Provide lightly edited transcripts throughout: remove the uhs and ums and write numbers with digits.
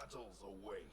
battles await.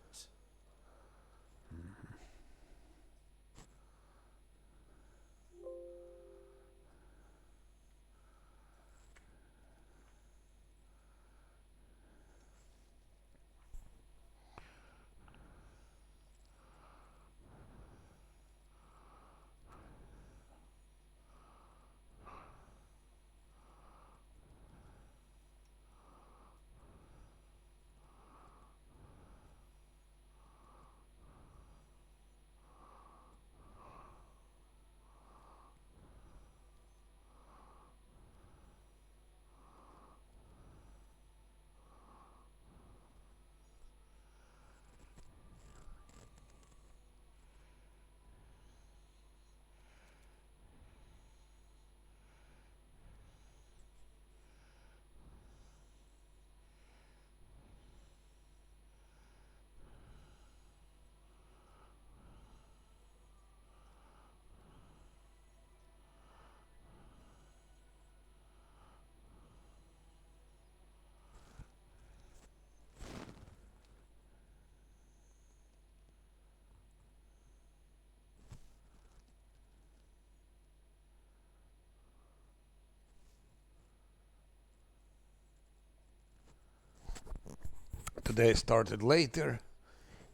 Today I started later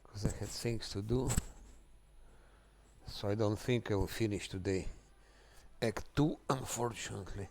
because I had things to do, so I don't think I will finish today. Act 2, unfortunately.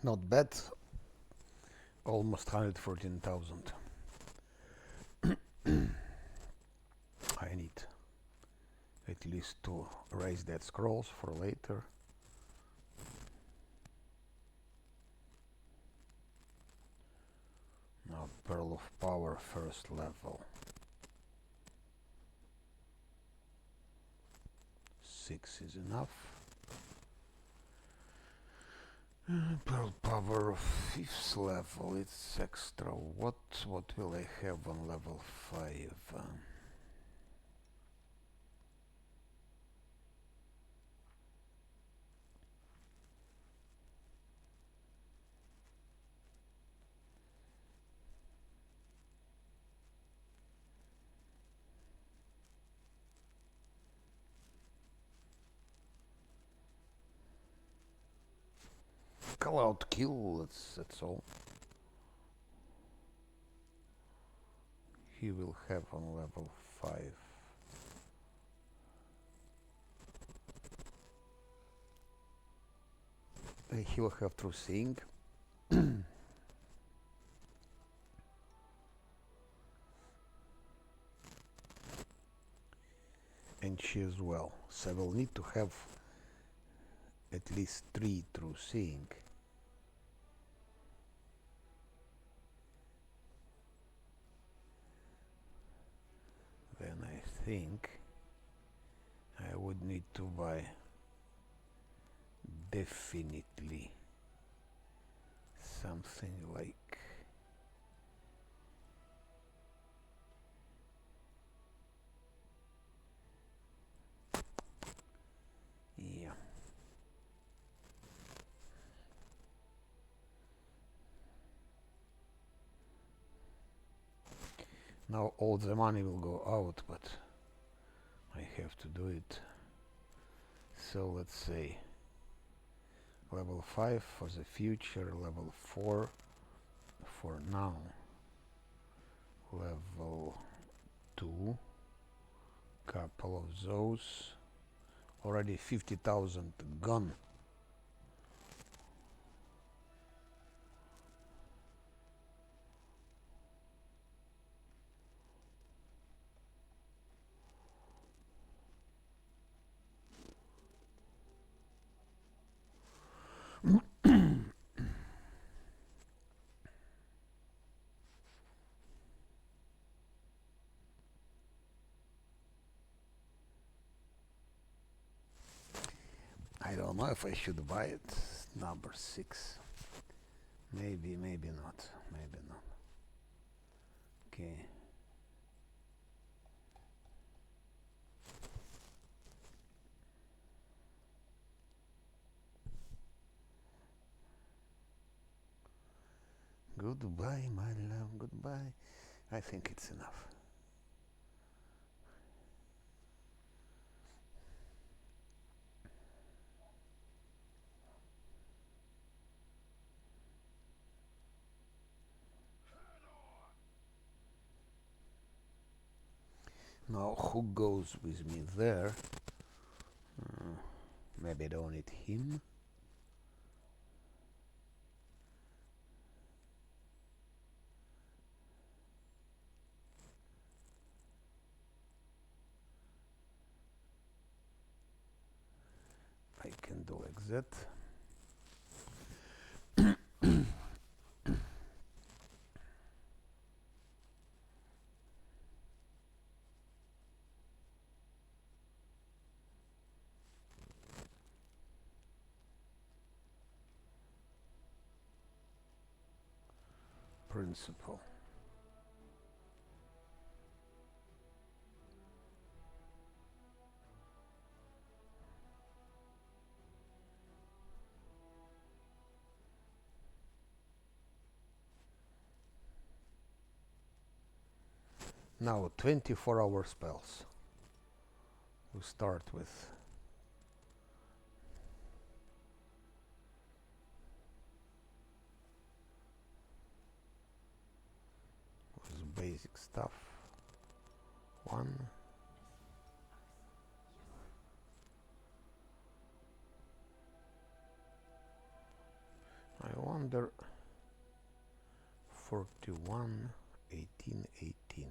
Not bad. Almost 114,000. I need at least to raise that scrolls for later. Now Pearl of Power first level. 6 is enough. Pearl Power 5th level, it's extra. What will I have on level 5? Call out kill, that's all. He will have on level 5. He will have through seeing. And she as well. So I will need to have at least 3 through seeing. Then I think I would need to buy definitely something like yeah. Now all the money will go out, but I have to do it. So let's say level 5 for the future, level 4 for now, level 2, couple of those, already 50,000 gone. I don't know if I should buy it. Number 6. Maybe, maybe not. Maybe not. Okay. Goodbye, my love, goodbye. I think it's enough. Now, who goes with me there? Maybe I don't need him. I can do like that. Principle. Now 24-hour spells. We start with basic stuff. 1. I want Pathfinder 41 18 18.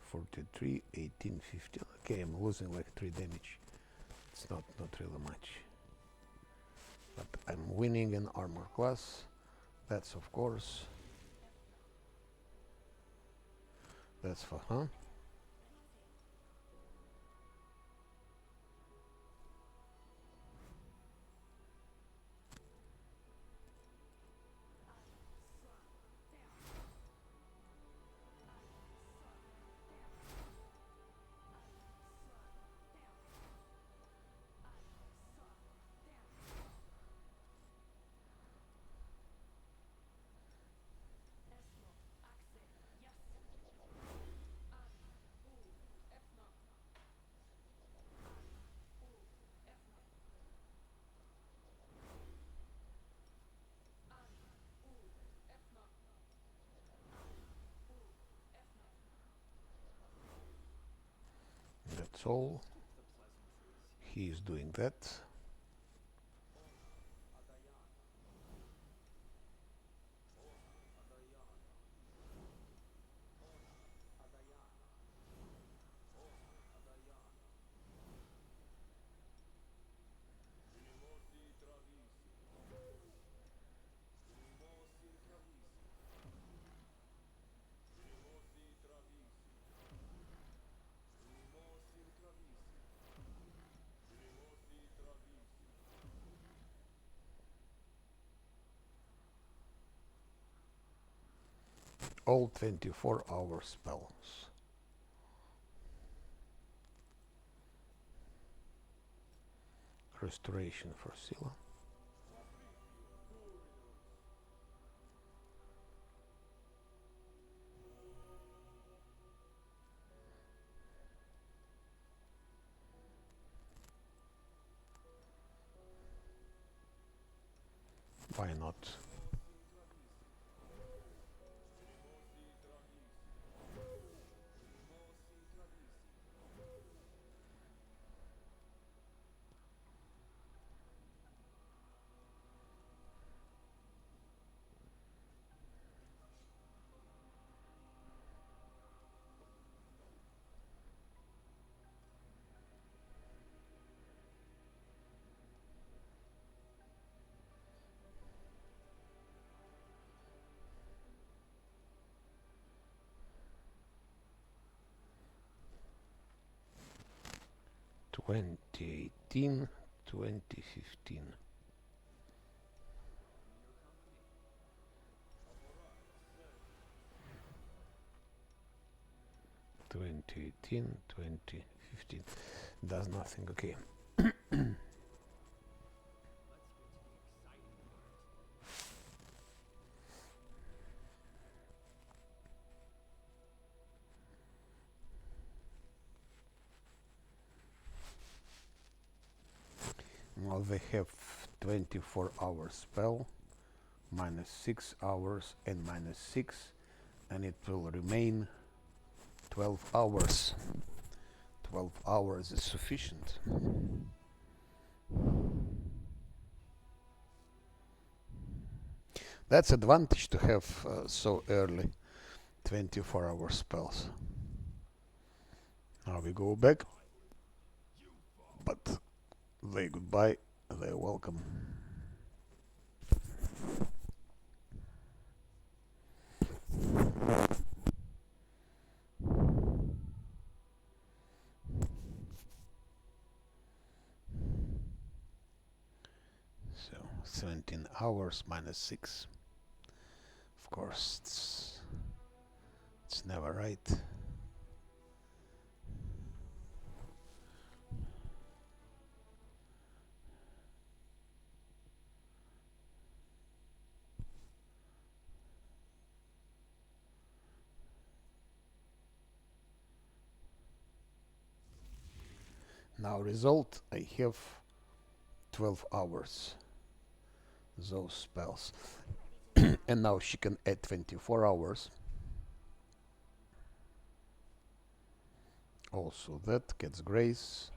Forty-three, 18, 15. Okay, I'm losing like 3 damage. It's not really much. But I'm winning in armor class. That's of course. That's for huh? That's all. He is doing that. All 24-hour spells. Restoration for Scylla. Why not? Twenty 2015. Twenty 2015. Does nothing. Okay. Now they have 24-hour spell, minus 6 hours and minus 6, and it will remain 12 hours. 12 hours is sufficient. That's advantage to have so early 24-hour spells. Now we go back, but they goodbye, they're welcome. So 17 hours minus 6. Of course, it's never right. Now result, I have 12 hours those spells. And now she can add 24 hours. Also that gets grace.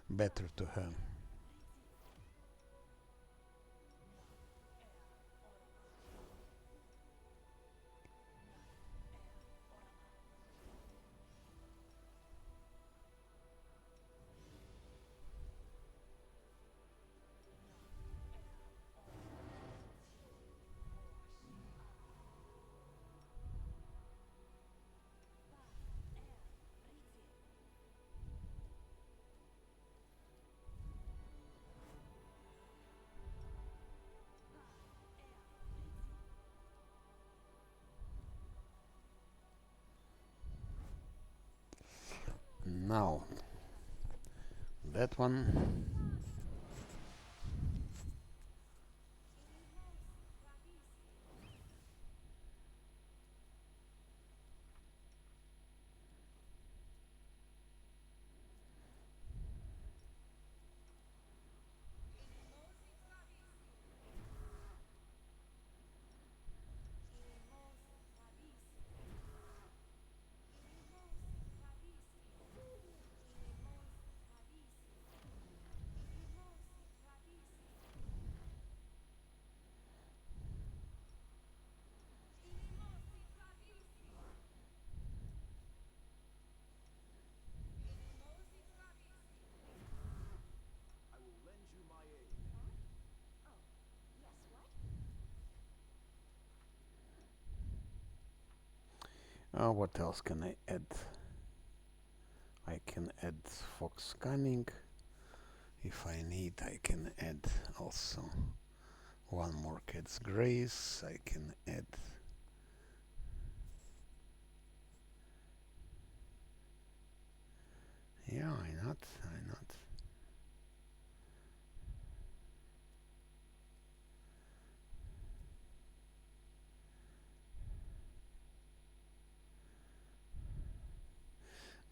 Better to her. Now that one. What else can I add? I can add fox scanning. If I need, I can add also one more cat's grace. I can add yeah, why not? Why not?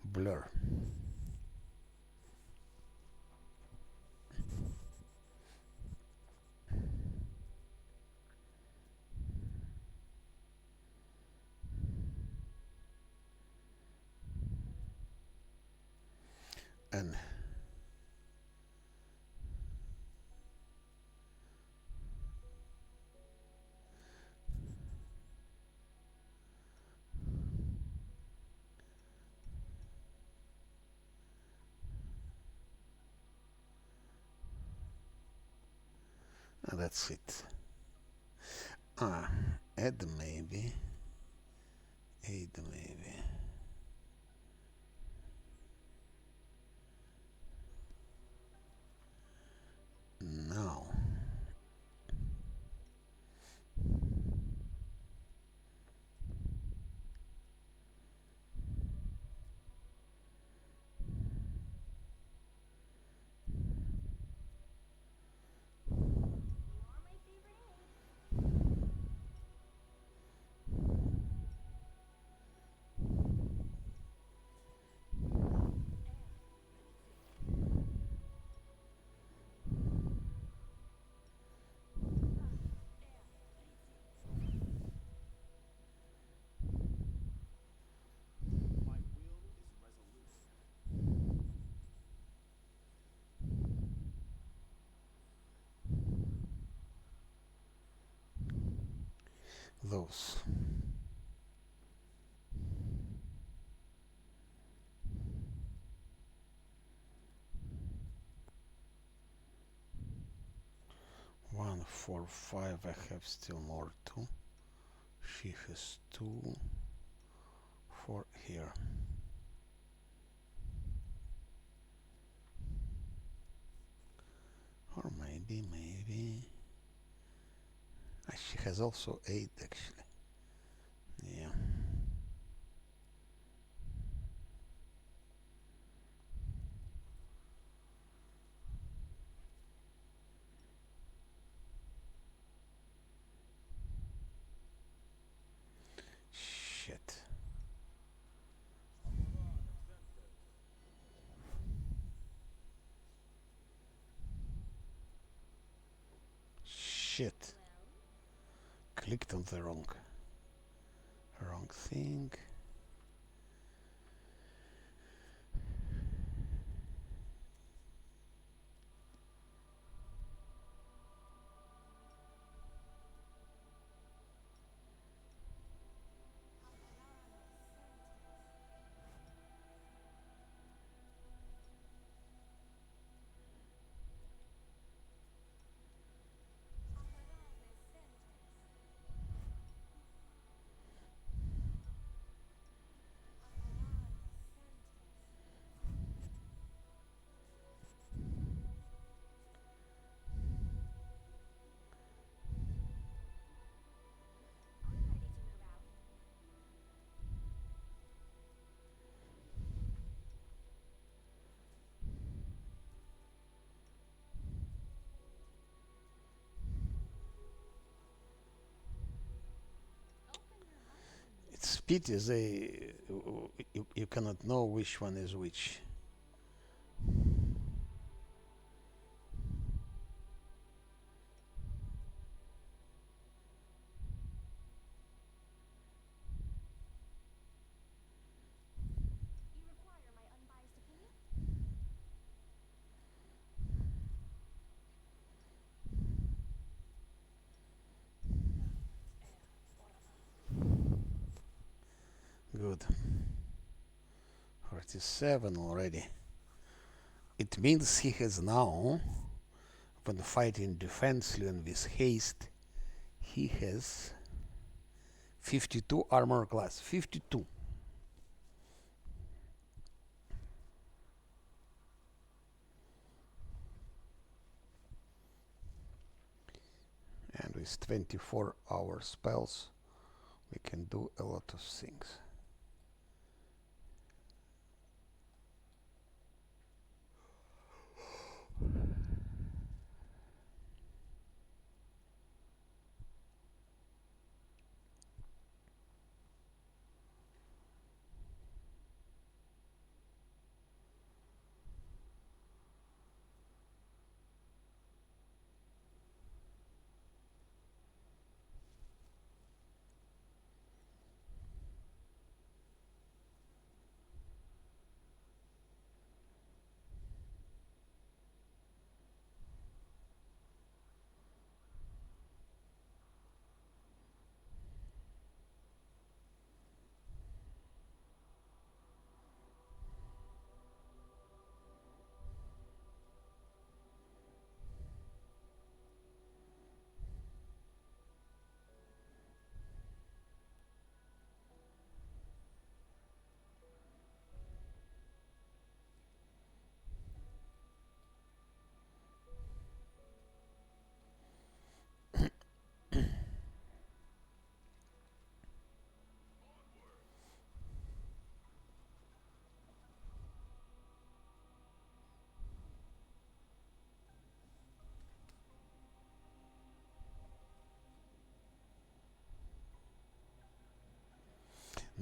Blur. And that's it. Add maybe. Add maybe. Now. Those. One, four, five. I have still more two. She has two. Four here. Or maybe. She has also eight actually. Yeah. shit. Clicked on the wrong thing. It's pity they you cannot know which one is which. Good. 47 already. It means he has now, when fighting defensively and with haste, he has 52 armor class. 52. And with 24-hour spells, we can do a lot of things.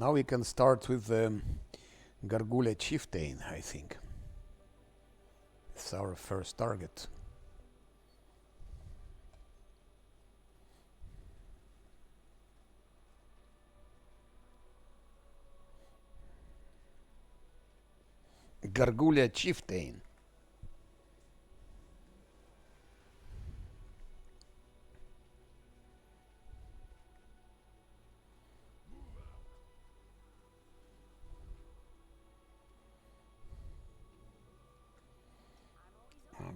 Now we can start with Gargulya Chieftain, I think. It's our first target. Gargulya Chieftain.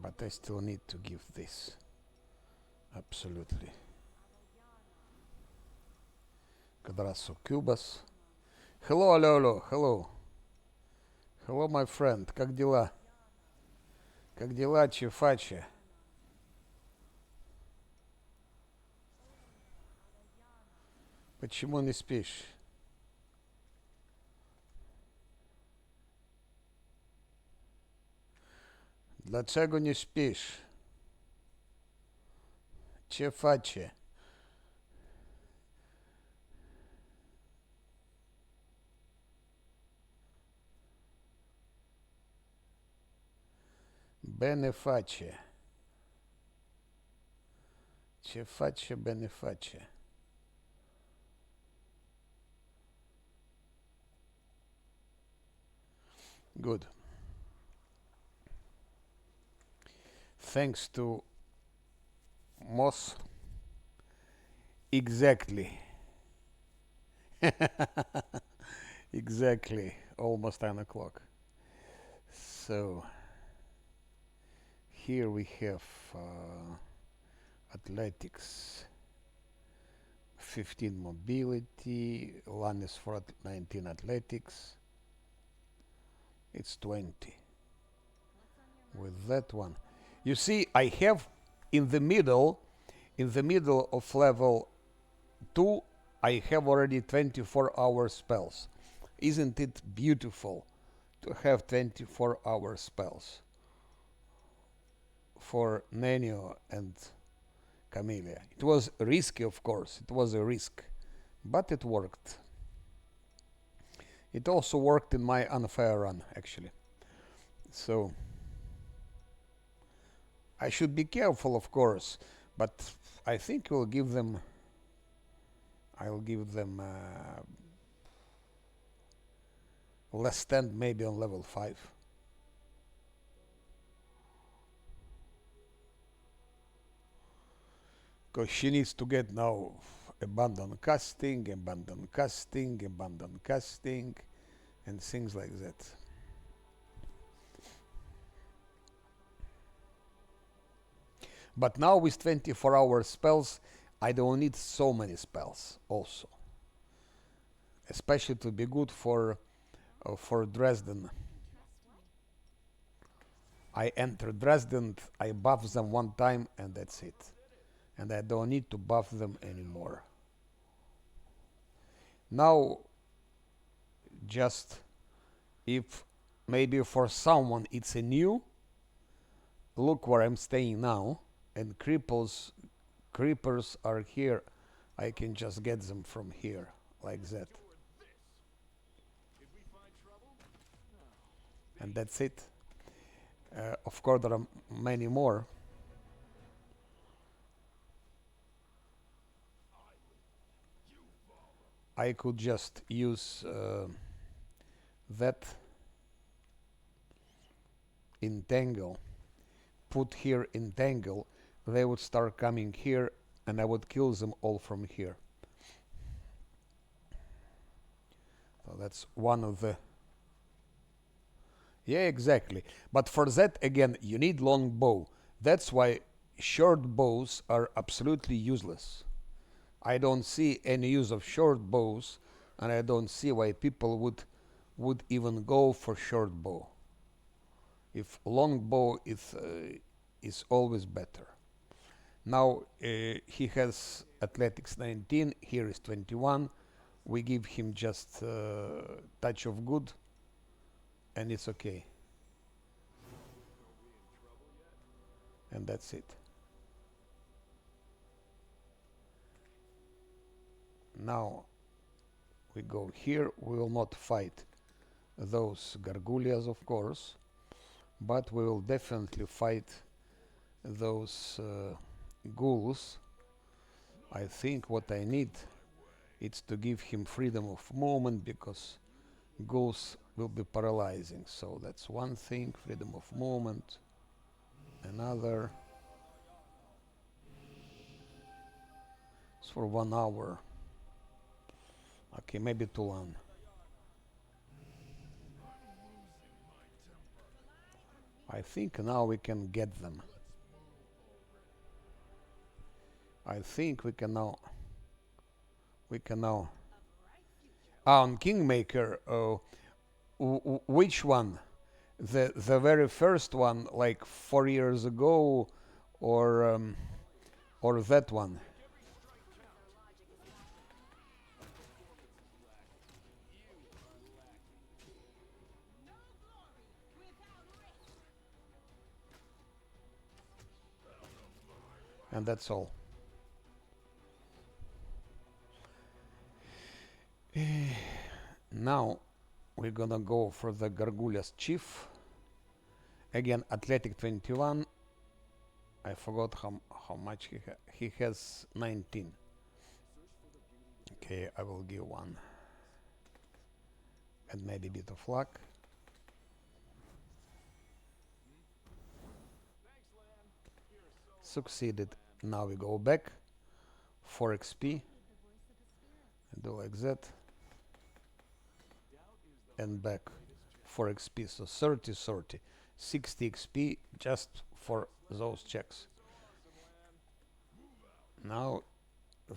But I still need to give this. Absolutely. Квадрасо Cubas. Hello, Lolo. Hello. Hello, my friend. Как дела? Как дела, Чефача? Почему не спишь? Dlaczego nie śpisz? Чефача. Benefacie. Face, face, beneface. Good. Thanks to Moss. Exactly. Exactly. Almost 10 o'clock. So here we have athletics, 15 mobility, Lannis for 19 athletics. It's 20 with that one. You see, I have in the middle of level 2, I have already 24-hour spells. Isn't it beautiful to have 24-hour spells for Nenio and Camellia? It was risky, of course. It was a risk, but it worked. It also worked in my unfair run, actually. So I should be careful, of course, but I think I'll give them less stand maybe on level 5. Because she needs to get now abandon casting, and things like that. But now with 24-hour spells, I don't need so many spells also. Especially to be good for Dresden. I enter Dresden, I buff them one time and that's it. And I don't need to buff them anymore. Now, just if maybe for someone it's a new, look where I'm staying now, and creepers are here. I can just get them from here, like that. And that's it. Of course, there are many more. I could just use that entangle, put here entangle, they would start coming here and I would kill them all from here. So that's one of the... Yeah, exactly. But for that, again, you need long bow. That's why short bows are absolutely useless. I don't see any use of short bows, and I don't see why people would even go for short bow. If long bow is always better. Now he has athletics 19, here is 21. We give him just touch of good, and it's okay. And that's it. Now we go here. We will not fight those gargullas, of course, but we will definitely fight those ghouls. I think what I need is to give him freedom of movement, because ghouls will be paralyzing. So that's one thing, freedom of movement. Another is for 1 hour. Okay, maybe to 1. I think now we can get them. I think we can now. On Kingmaker, which one? The very first one, like 4 years ago, or that one? And that's all. Now we're gonna go for the Gargullas Chief. Again, Athletic 21. I forgot how much he has 19. Okay, I will give one. And maybe a bit of luck. Succeeded. Now we go back. 4 XP. And do like that. And back. 4 XP. So 30, 30. 60 XP just for those checks. Now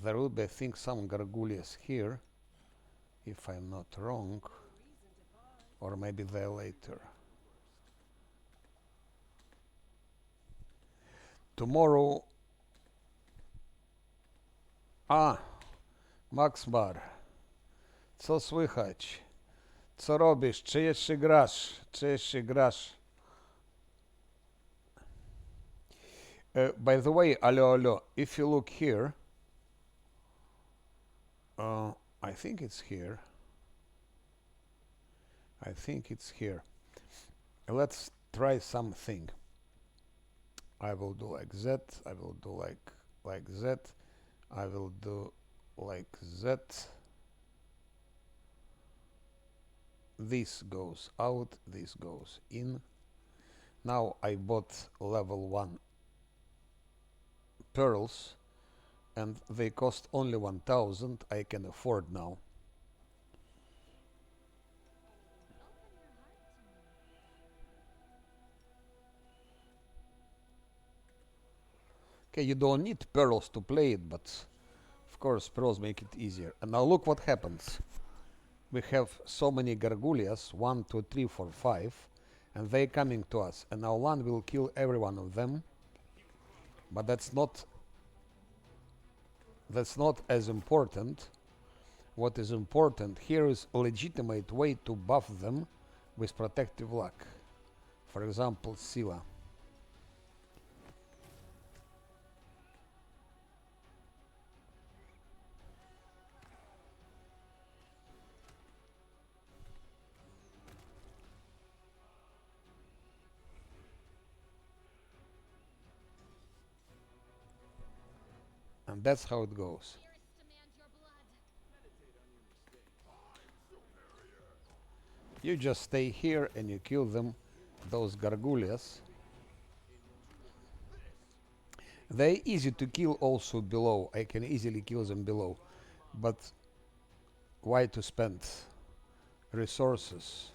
there will be, I think, some gargouilles here, if I'm not wrong, or maybe they're later. Tomorrow. Max Bar. Co słychać? Co robisz? Czy jeszcze grasz? Czy jeszcze grasz? By the way, allo, if you look here, I think it's here. I think it's here. Let's try something. I will do like that. I will do like that. I will do like that. This goes out. This goes in. Now I bought level 1 pearls, and they cost only 1,000. I can afford now. Okay, you don't need pearls to play it, but of course pearls make it easier. And now look what happens. We have so many gargouilles, 1, 2, 3, 4, 5, and they coming to us. And now land will kill every one of them. But that's not as important. What is important here is a legitimate way to buff them with protective luck. For example, Sila. And that's how it goes. You just stay here and you kill them, those gargouilles. They're easy to kill also below. I can easily kill them below. But why to spend resources,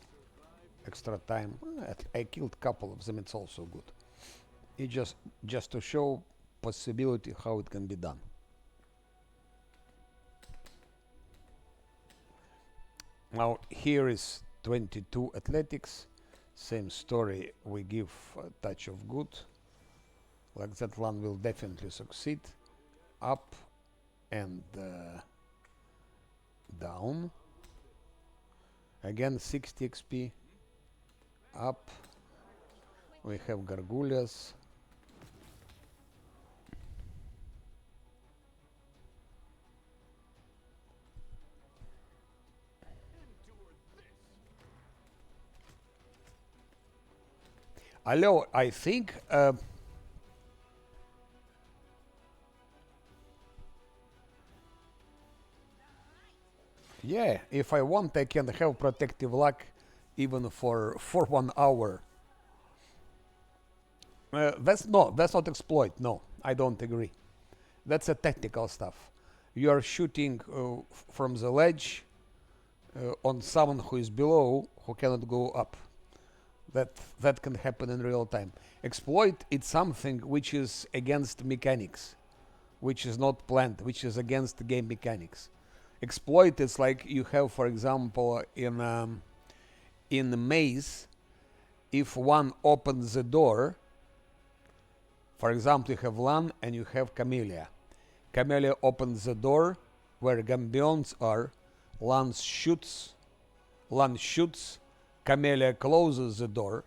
extra time? I killed a couple of them, it's also good. It just to show possibility how it can be done. Now here is 22 athletics. Same story, we give a touch of good. Like that one will definitely succeed. Up and down. Again 60 XP. Up. We have gargouilles. Hello, I think yeah, if I want I can have protective luck even for 1 hour. That's not exploit. No, I don't agree. That's a technical stuff. You are shooting from the ledge on someone who is below, who cannot go up. That can happen in real time. Exploit is something which is against mechanics, which is not planned, which is against the game mechanics. Exploit is like you have, for example, in the maze, if one opens the door, for example, you have Lan and you have Camellia. Camellia opens the door where Gambions are. Lan shoots. Camellia closes the door,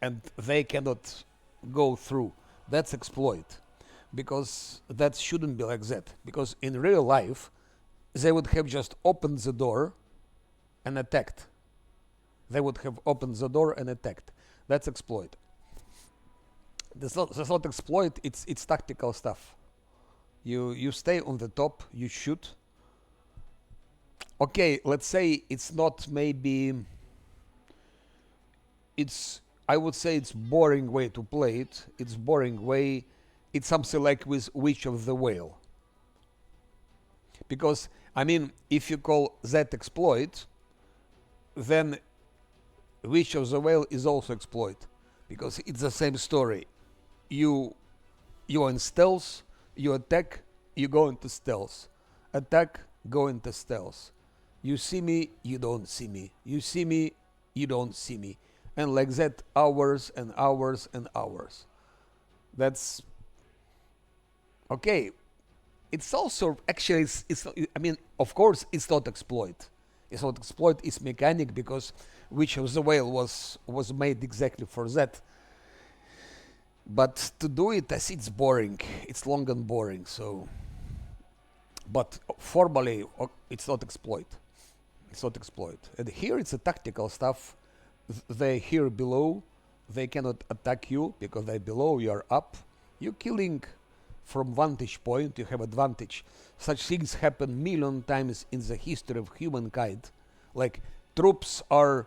and they cannot go through. That's exploit, because that shouldn't be like that. Because in real life, they would have just opened the door and attacked. They would have opened the door and attacked. That's exploit. That's not exploit. It's tactical stuff. You stay on the top. You shoot. Okay, let's say it's not maybe. It's I would say it's boring way to play it. It's boring way. It's something like with Witch of the Whale. Because I mean, if you call that exploit, then Witch of the Whale is also exploit, because it's the same story. You you're in stealth, you attack, you go into stealth. Attack, go into stealth. You see me, you don't see me. You see me, you don't see me. And like that, hours and hours and hours. That's okay. It's also actually, I mean, of course, it's not exploit. It's not exploit. It's mechanic, because Witch of the Whale was made exactly for that. But to do it, as it's boring. It's long and boring. So, but formally, it's not exploit. It's not exploit. And here it's a tactical stuff. They're here below. They cannot attack you because they're below. You are up. You're killing from vantage point. You have advantage. Such things happen million times in the history of humankind. Like troops are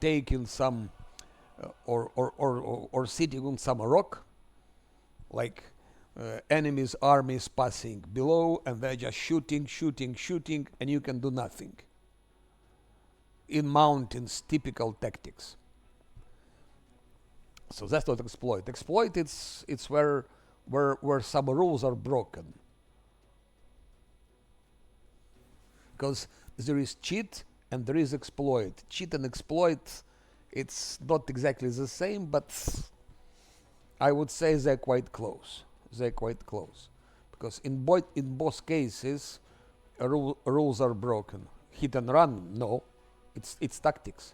taking some or sitting on some rock, like enemy's army is passing below, and they're just shooting, and you can do nothing. In mountains, typical tactics. So that's not exploit. Exploit, it's where some rules are broken. Because there is cheat and there is exploit. Cheat and exploit, it's not exactly the same, but I would say they're quite close. They're quite close. Because in both cases, rules are broken. Hit and run, no. It's tactics.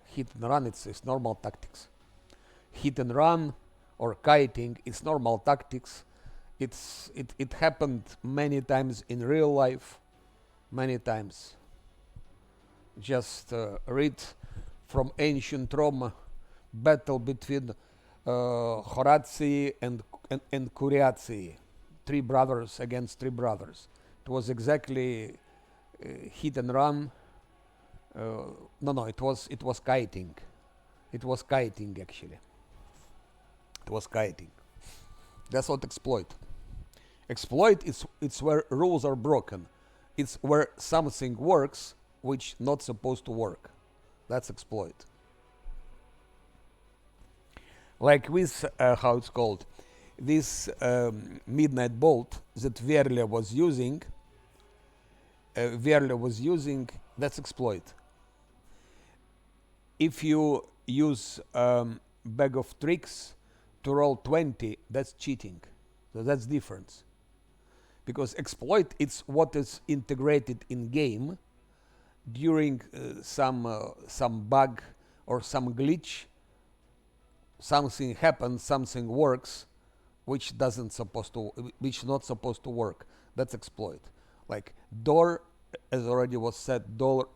Hit and run, it's normal tactics. Hit and run or kiting, it's normal tactics. It happened many times in real life. Many times. Just read from ancient Rome, battle between Horatii and Curiatii, three brothers against three brothers. It was exactly hit and run. No, it was kiting. It was kiting actually. It was kiting. That's not exploit. Exploit it's where rules are broken. It's where something works which not supposed to work. That's exploit. Like with how it's called, this midnight bolt that Verle was using. That's exploit. If you use bag of tricks to roll 20, that's cheating. So that's difference. Because exploit, it's what is integrated in game during some bug or some glitch. Something happens, something works, which not supposed to work. That's exploit. Like door, as already was said, door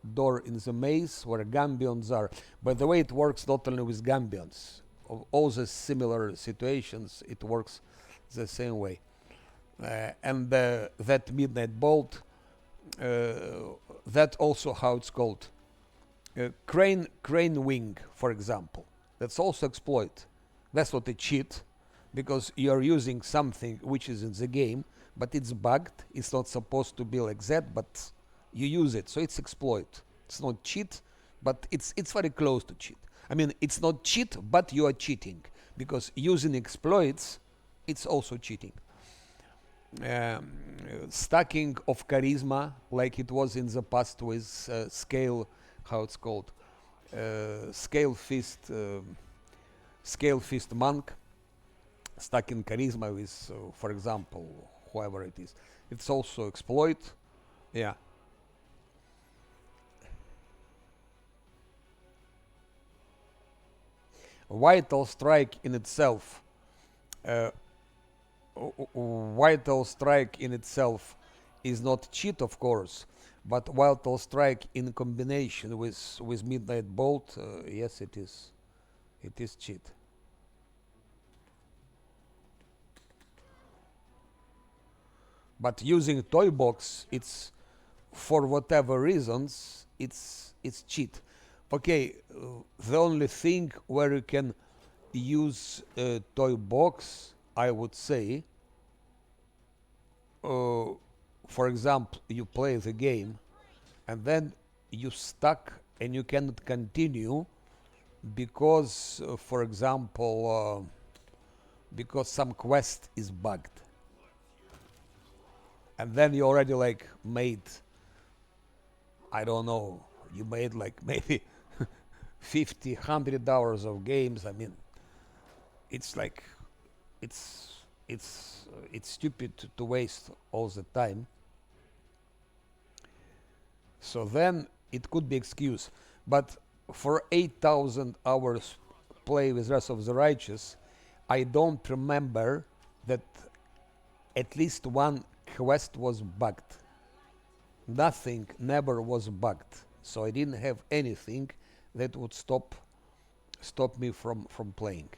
in the maze where gambions are. By the way, it works not only with gambions. Of all the similar situations, it works the same way. And that midnight bolt, that also how it's called, crane wing, for example. That's also exploit. That's not a cheat, because you're using something which is in the game, but it's bugged. It's not supposed to be like that, but you use it, so it's exploit. It's not cheat, but it's very close to cheat. I mean, it's not cheat, but you are cheating, because using exploits, it's also cheating. Stacking of charisma, like it was in the past with scale, how it's called, scale fist monk, stacking charisma with, for example, whoever it is. It's also exploit. Yeah. Vital strike in itself. Vital strike in itself is not cheat, of course, but vital strike in combination with midnight bolt, yes, it is cheat. But using toy box, it's for whatever reasons, it's cheat. Okay, the only thing where you can use a toy box, I would say, for example, you play the game and then you stuck and you cannot continue because, for example, because some quest is bugged, and then you already like made, I don't know, you made like maybe 50 100 hours of games. I mean, it's like it's it's stupid to waste all the time. So then it could be excuse, but for 8,000 hours play with Wrath of the Righteous, I don't remember that at least one quest was bugged. Nothing never was bugged, so I didn't have anything that would stop me from playing.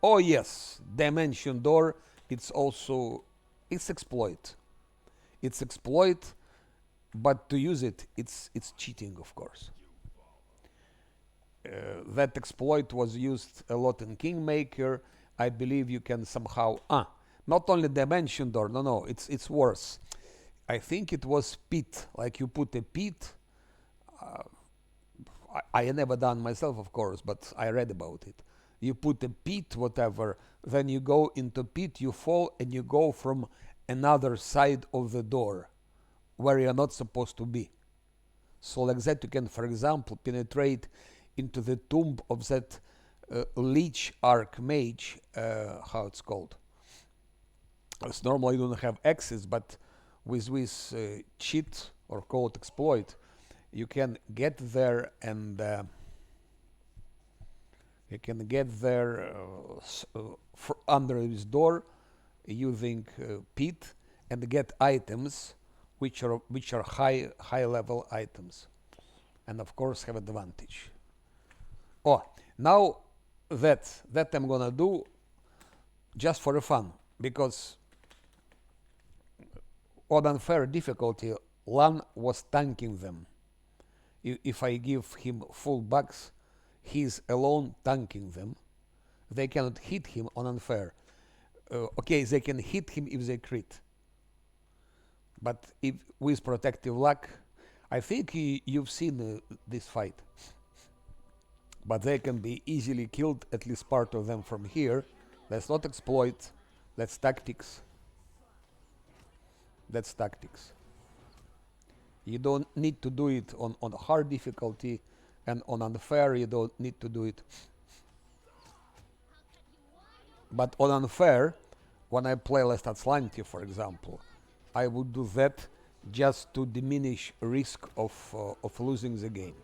Oh yes, Dimension Door. It's also it's exploit. It's exploit, but to use it, it's cheating, of course. That exploit was used a lot in Kingmaker. I believe you can somehow not only Dimension Door. No, it's worse. I think it was pit. Like you put a pit. I never done myself, of course, but I read about it. You put a pit, whatever, then you go into pit, you fall, and you go from another side of the door where you're not supposed to be. So like that you can, for example, penetrate into the tomb of that Lich Archmage, how it's called. It's normally you don't have access, but with cheat or code exploit, you can get there and you can get there under this door using pit and get items which are high level items, and of course have advantage. Oh, now that I'm gonna do just for fun, because on unfair difficulty, Lan was tanking them. If I give him full bucks, he's alone tanking them. They cannot hit him on unfair. Okay, they can hit him if they crit. But if with protective luck, I think you've seen this fight. But they can be easily killed, at least part of them from here. That's not exploit, that's tactics. That's tactics. You don't need to do it on hard difficulty, and on unfair you don't need to do it. But on unfair, when I play Last Azlanti, for example, I would do that just to diminish risk of losing the game.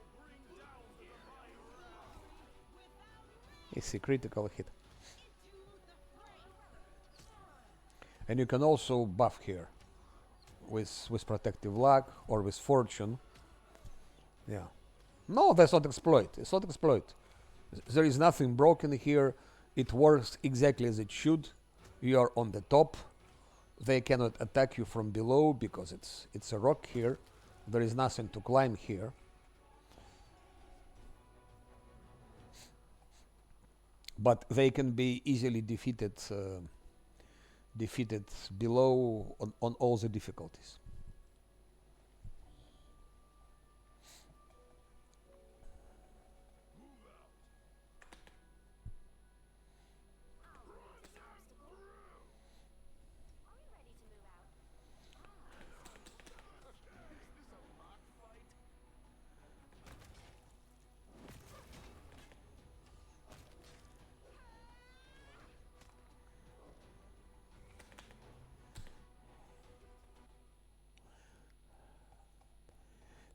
It's a critical hit. And you can also buff here with protective luck or with fortune. Yeah. No, that's not exploit. It's not exploit. There is nothing broken here. It works exactly as it should. You are on the top. They cannot attack you from below because it's a rock here. There is nothing to climb here. But they can be easily defeated below on all the difficulties.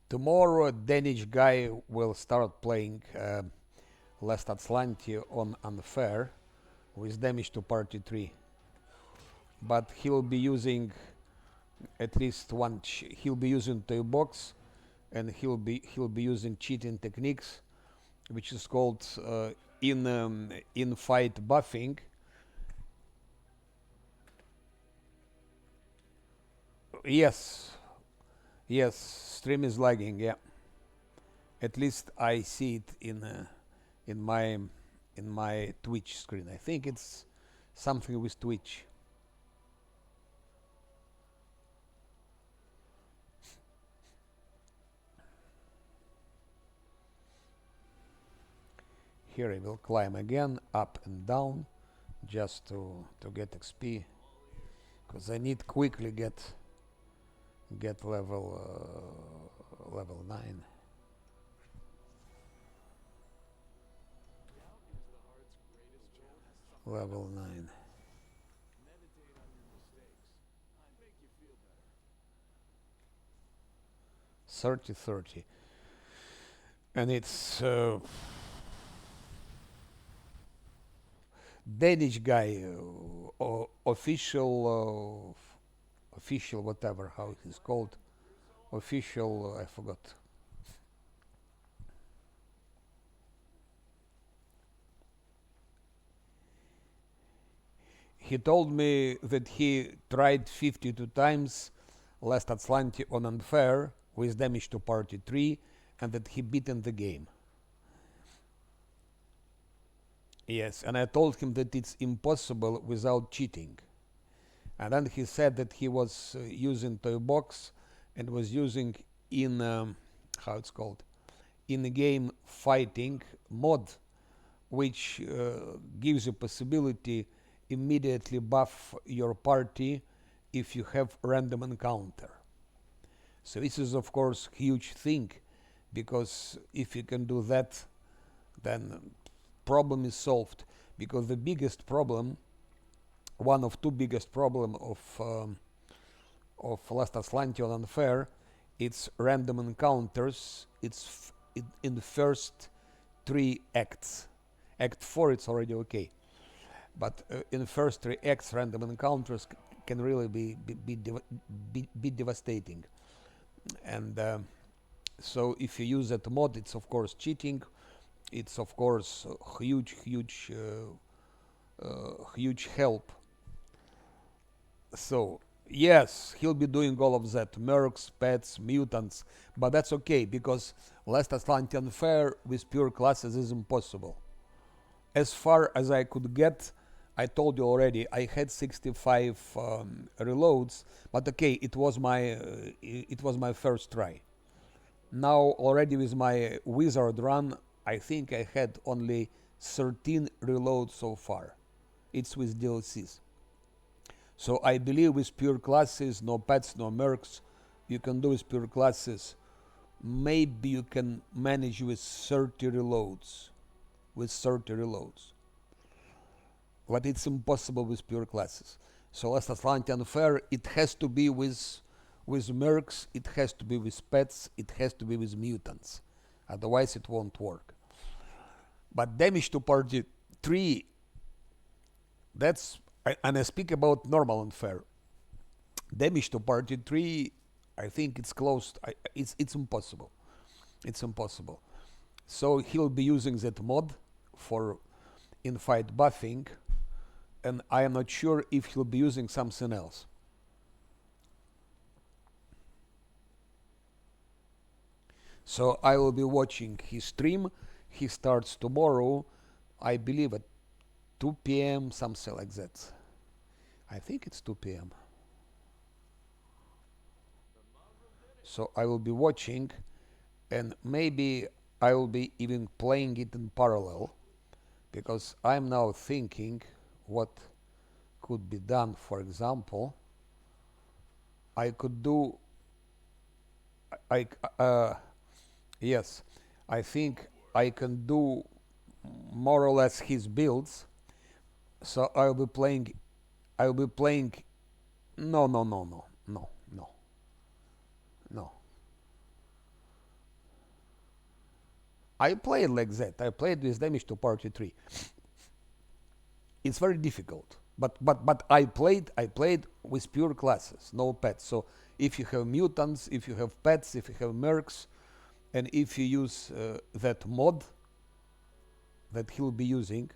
Tomorrow, Danish guy will start playing Last Azlanti on unfair with damage to party 3. But he'll be using at least one. He'll be using toy box, and he'll be using cheating techniques, which is called in fight buffing. Yes, yes, stream is lagging. Yeah, at least I see it in my in my Twitch screen. I think it's something with Twitch. Here I will climb again, up and down, just to get XP, because I need quickly get level 9. Level 9. 30-30. And it's Danish guy, official whatever how it is called, official I forgot. He told me that he tried 52 times last Azlanti on unfair with damage to party 3 and that he beaten the game. Yes, and I told him that it's impossible without cheating. And then he said that he was using toy box and was using in how it's called, in the game fighting mod, which gives you possibility immediately buff your party if you have random encounter. So this is of course huge thing, because if you can do that, then problem is solved. Because the biggest problem, one of two biggest problem of Last Azlanti Unfair, it's random encounters. It's in the first 3 acts. Act 4 it's already okay, but in the first 3 acts random encounters can really be devastating. And so if you use that mod, it's of course cheating. It's of course huge help. So yes, he'll be doing all of that, mercs, pets, mutants, but that's okay, because Last Azlanti Unfair with pure classes is impossible. As far as I could get, I told you already, I had 65 reloads, but okay, it was my first try. Now already with my wizard run, I think I had only 13 reloads so far. It's with DLCs. So I believe with pure classes, no pets, no mercs, you can do with pure classes. Maybe you can manage with 30 reloads. But it's impossible with pure classes. So Last Azlanti Unfair, it has to be with mercs, it has to be with pets, it has to be with mutants. Otherwise it won't work. But damage to party 3, and I speak about normal unfair. Damage to party 3, I think it's closed. It's impossible. It's impossible. So he'll be using that mod for in-fight buffing, and I am not sure if he'll be using something else. So I will be watching his stream. He starts tomorrow, I believe at 2 p.m., something like that. I think it's 2 p.m. So I will be watching, and maybe I will be even playing it in parallel, because I'm now thinking what could be done. For example, I could do yes, I think I can do more or less his builds. So I'll be playing no, no, no, no, no, no, no. I played like that. I played with damage to party 3. It's very difficult. But I played with pure classes, no pets. So if you have mutants, if you have pets, if you have mercs, and if you use that mod that he'll be using,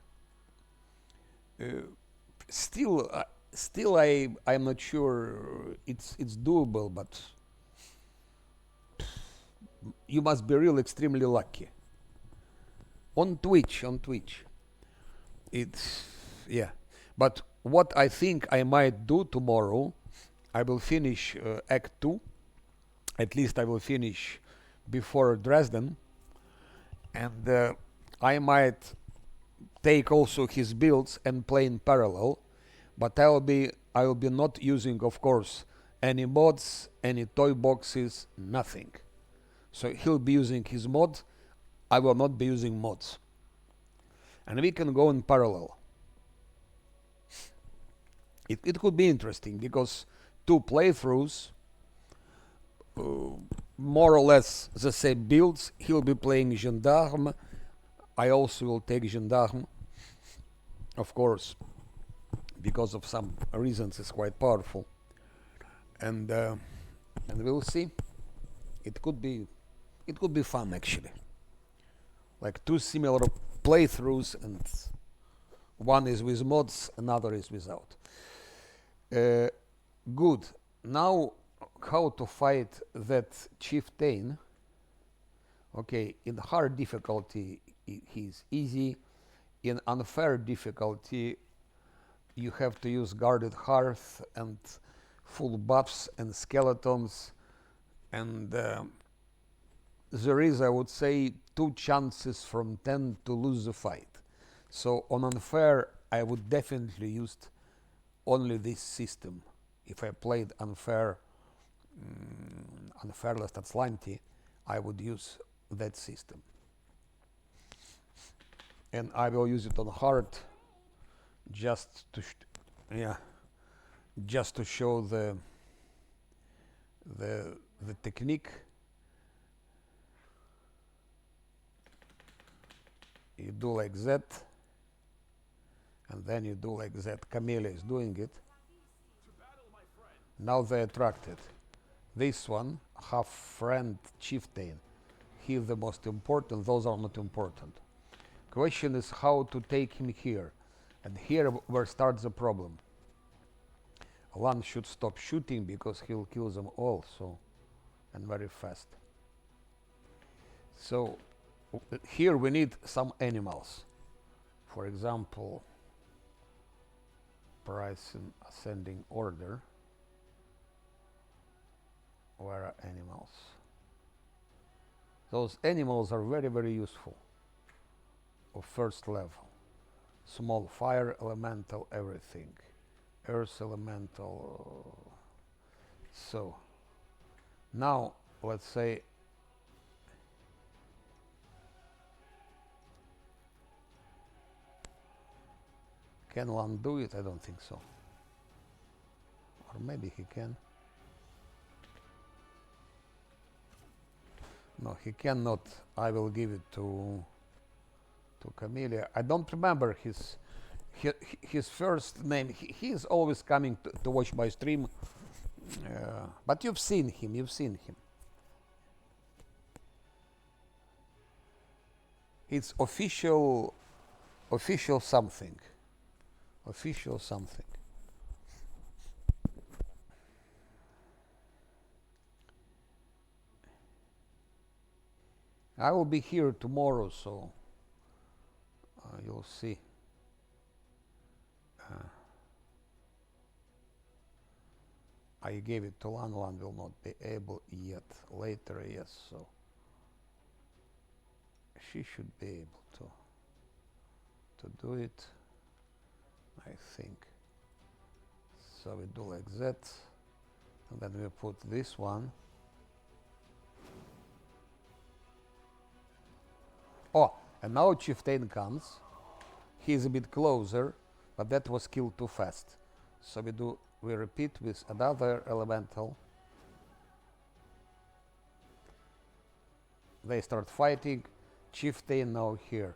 still Still, I'm not sure it's doable, but you must be really extremely lucky. On Twitch, it's yeah. But what I think I might do tomorrow, I will finish Act 2. At least I will finish before Dresden, and I might take also his builds and play in parallel. But I will be not using, of course, any mods, any toy boxes, nothing. So he'll be using his mod. I will not be using mods, and we can go in parallel. It could be interesting because two playthroughs, uh, more or less the same builds. He'll be playing Gendarme. I also will take Gendarme, of course, because of some reasons it's quite powerful, and we'll see. It could be fun actually, like two similar playthroughs, and one is with mods, another is without. Uh, Good. Now, how to fight that chieftain? Okay, in hard difficulty, he's easy. In unfair difficulty, you have to use guarded hearth and full buffs and skeletons, and there is, I would say, 2 chances from 10 to lose the fight. So on unfair, I would definitely use only this system. If I played unfairless Azlanti, I would use that system. And I will use it on hard just to just to show the technique. You do like that, and then you do like that. Camellia is doing it. Now they attracted. This one, half friend chieftain. He is the most important, those are not important. Question is how to take him here. And here where starts the problem. One should stop shooting because he'll kill them all, so, and very fast. So here we need some animals. For example, price in ascending order. Where are animals? Those animals are very, very useful. Of first level. Small fire elemental, everything. Earth elemental. So now let's say can one do it? I don't think so. Or maybe he can. No, he cannot. I will give it to Camellia. I don't remember his first name. He is always coming to watch my stream, but you've seen him. It's official something. Official something. I will be here tomorrow, so you'll see. I gave it to one will not be able yet. Later, yes, so she should be able to do it, I think. So we do like that, and then we put this one. Oh, and now chieftain comes. He is a bit closer, but that was killed too fast. So we repeat with another elemental. They start fighting. Chieftain now here.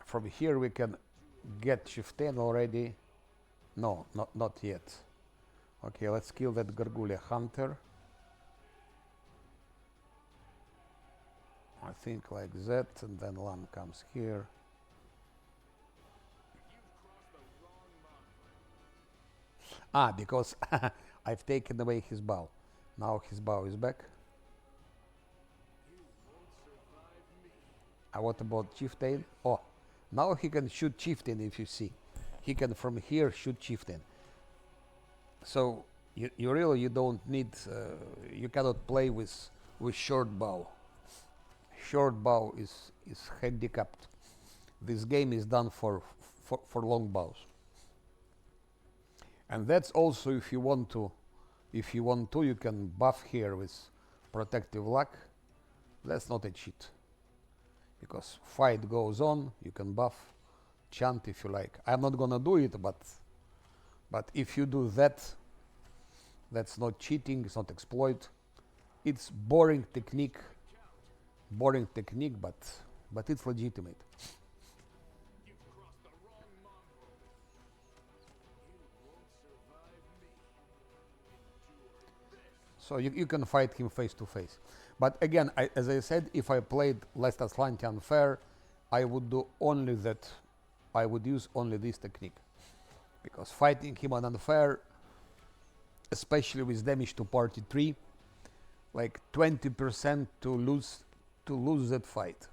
From here we can get chieftain already. No, not yet. Okay, let's kill that Gargulya hunter. I think like that, and then one comes here. Because I've taken away his bow. Now his bow is back. What about chieftain? Oh, now he can shoot chieftain. If you see, he can from here shoot chieftain. So you really you don't need you cannot play with short bow. Short bow is handicapped. This game is done for long bows. And that's also if you want to you can buff here with protective luck. That's not a cheat. Because fight goes on, you can buff, chant if you like. I'm not gonna do it, but if you do that, that's not cheating, it's not exploit. It's boring technique, but it's legitimate. So you can fight him face to face. But again, as I said, if I played Last Azlanti unfair, I would do only that. I would use only this technique. Because fighting him on unfair, especially with damage to party 3, like 20% to lose that fight.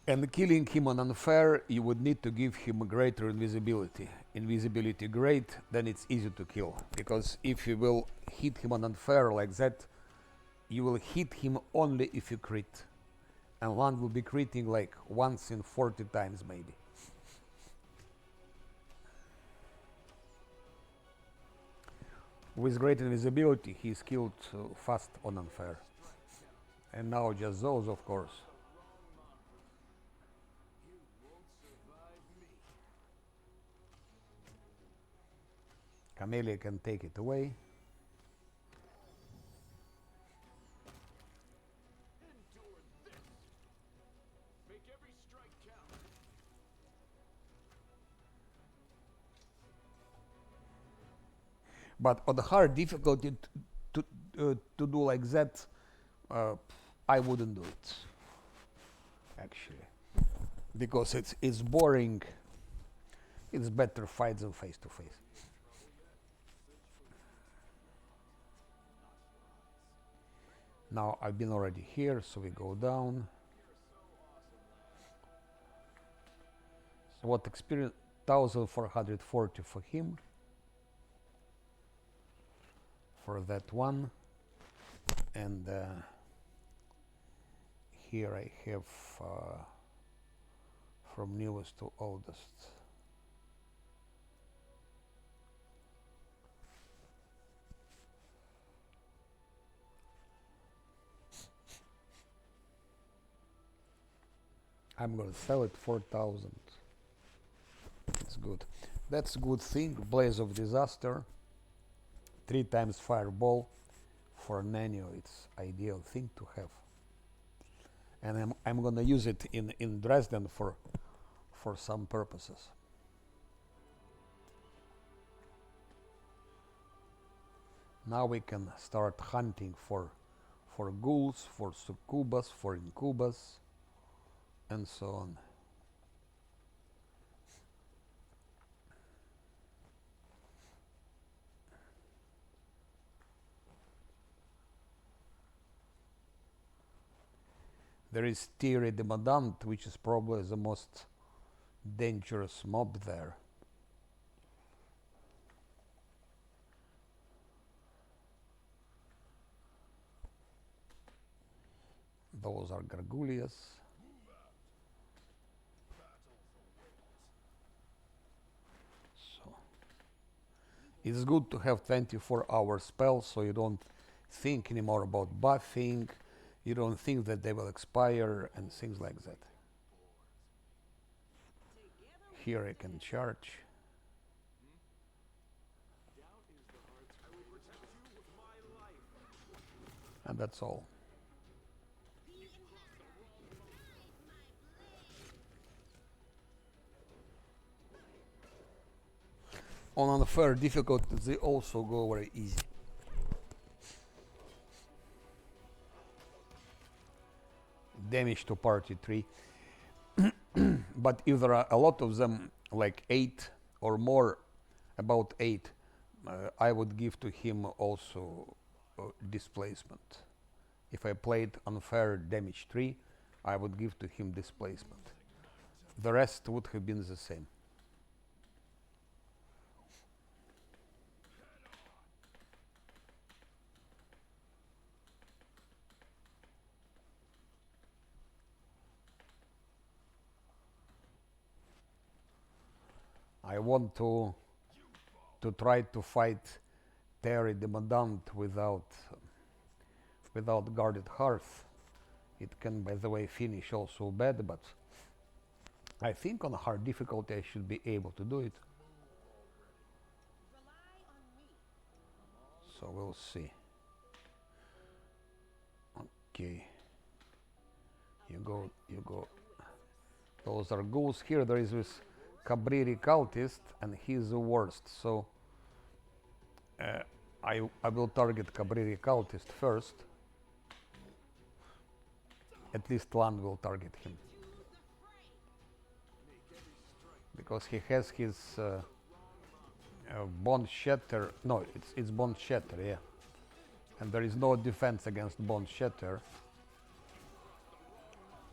And killing him on unfair, you would need to give him greater invisibility. Invisibility great, then it's easy to kill. Because if you will hit him on unfair like that, you will hit him only if you crit. And one will be critting like once in 40 times maybe. With great invisibility, he's killed fast on unfair. And now just those, of course. Camellia can take it away. But on the hard difficulty to do like that, I wouldn't do it. Actually, because it's boring. It's better fight than face to face. Now I've been already here, so we go down. So what experience? 1440 for him. For that one. And here I have from newest to oldest. I'm gonna sell it 4,000. It's good. That's a good thing. Blaze of Disaster. 3 times Fireball. For Nano, it's ideal thing to have. And I'm gonna use it in Dresden for some purposes. Now we can start hunting for ghouls, for succubus, for incubus, and so on. There is Thierry de Madant, which is probably the most dangerous mob there. Those are Gargullias. So it's good to have 24-hour spells, so you don't think anymore about buffing. You don't think that they will expire and things like that. Here I can charge. And that's all. On unfair difficulty, they also go very easy. damage to party 3. But if there are a lot of them, like 8 or more, about 8, I would give to him also displacement. If I played unfair damage 3, I would give to him displacement. The rest would have been the same. I want to try to fight Terry Demandant without guarded hearth. It can, by the way, finish also bad, but I think on hard difficulty I should be able to do it. So we'll see. Okay. You go. Those are ghouls. Here there is this Cabriri cultist, and he's the worst. So I will target Cabriri cultist first. At least Lan will target him. Because he has his Bond Shatter. No, it's Bond Shatter, yeah. And there is no defense against Bond Shatter.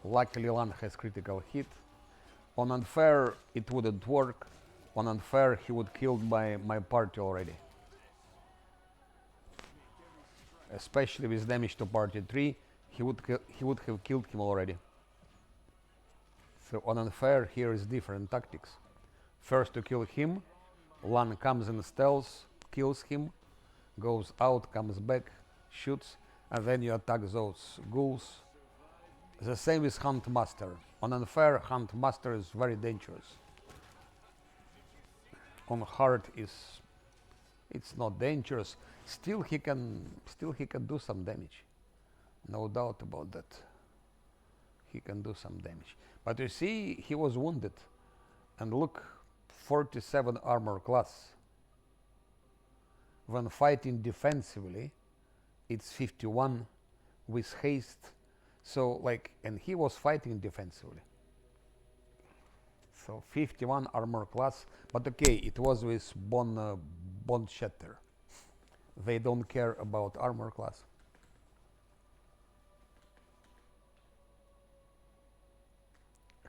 Luckily Lan has critical hit. On unfair it wouldn't work. On unfair he would kill my party already. Especially with damage to party 3, he would have killed him already. So on unfair here is different tactics. First to kill him, Lan comes in stealth, kills him, goes out, comes back, shoots, and then you attack those ghouls. The same with Hunt Master. On unfair, Hunt Master is very dangerous. On hard it's not dangerous. Still he can do some damage. No doubt about that. He can do some damage. But you see, he was wounded. And look, 47 armor class. When fighting defensively, it's 51 with haste. So like, and he was fighting defensively. So 51 armor class, but okay, it was with Bond Shatter. They don't care about armor class.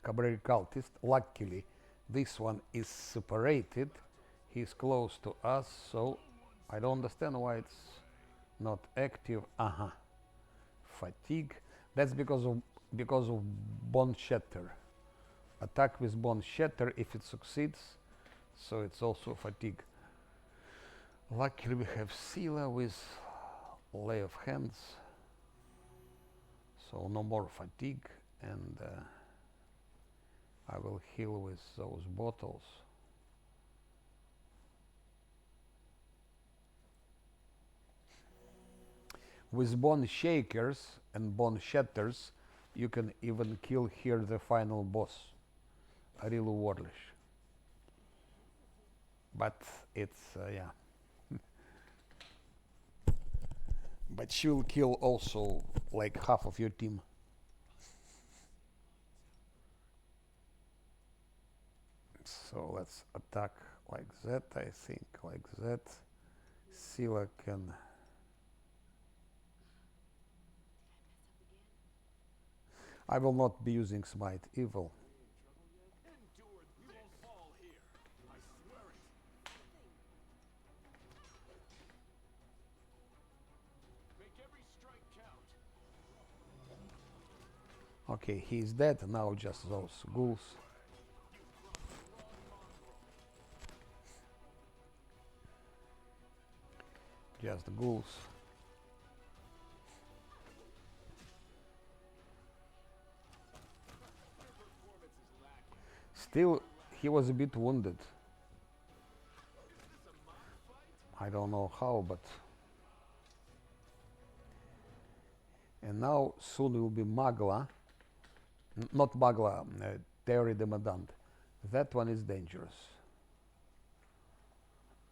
Cabrera cultist, luckily this one is separated. He's close to us, so I don't understand why it's not active. Fatigue. That's because of Bond Shatter. Attack with Bond Shatter if it succeeds, so it's also fatigue. Luckily we have Sila with Lay of Hands, so no more fatigue, and I will heal with those bottles. With Bone Shakers and Bone Shatters, you can even kill here the final boss, Arilu Warlish. But it's, yeah. But she will kill also like half of your team. So let's attack like that, I think, like that. Sila can... I will not be using Smite Evil. Okay, he's dead, now just those ghouls. Just ghouls. Still, he was a bit wounded. I don't know how, but... And now soon will be Magla. Not Magla, Theory Demandant. That one is dangerous.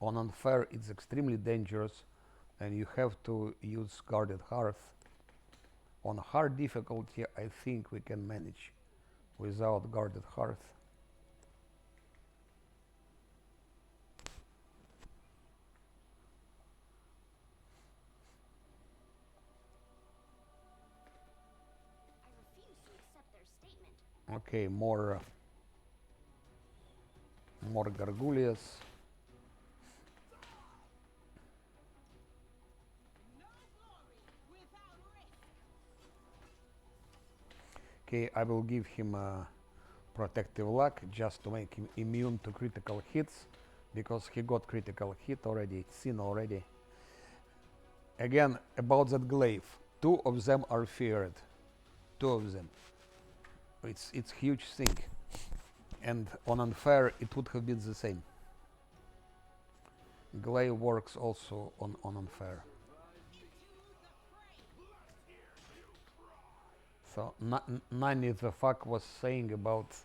On unfair, it's extremely dangerous, and you have to use Guarded Hearth. On hard difficulty, I think we can manage without guarded hearth. Okay, more gargullias. Okay, I will give him protective luck just to make him immune to critical hits, because he got critical hit already, it's seen already. Again, about that glaive, 2 of them are feared. 2 of them. It's huge thing. And on unfair it would have been the same. Glaive works also on unfair. So Nani the fuck was saying about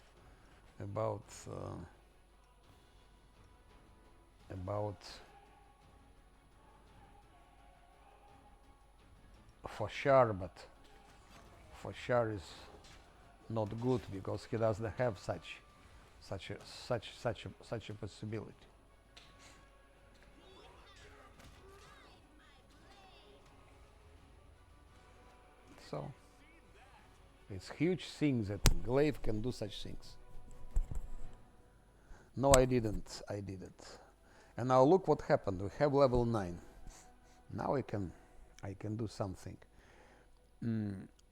Foshar, but Foshar is not good because he doesn't have such a possibility. So it's huge thing that glaive can do such things. No, I didn't. And now look what happened. We have level 9. Now I can do something.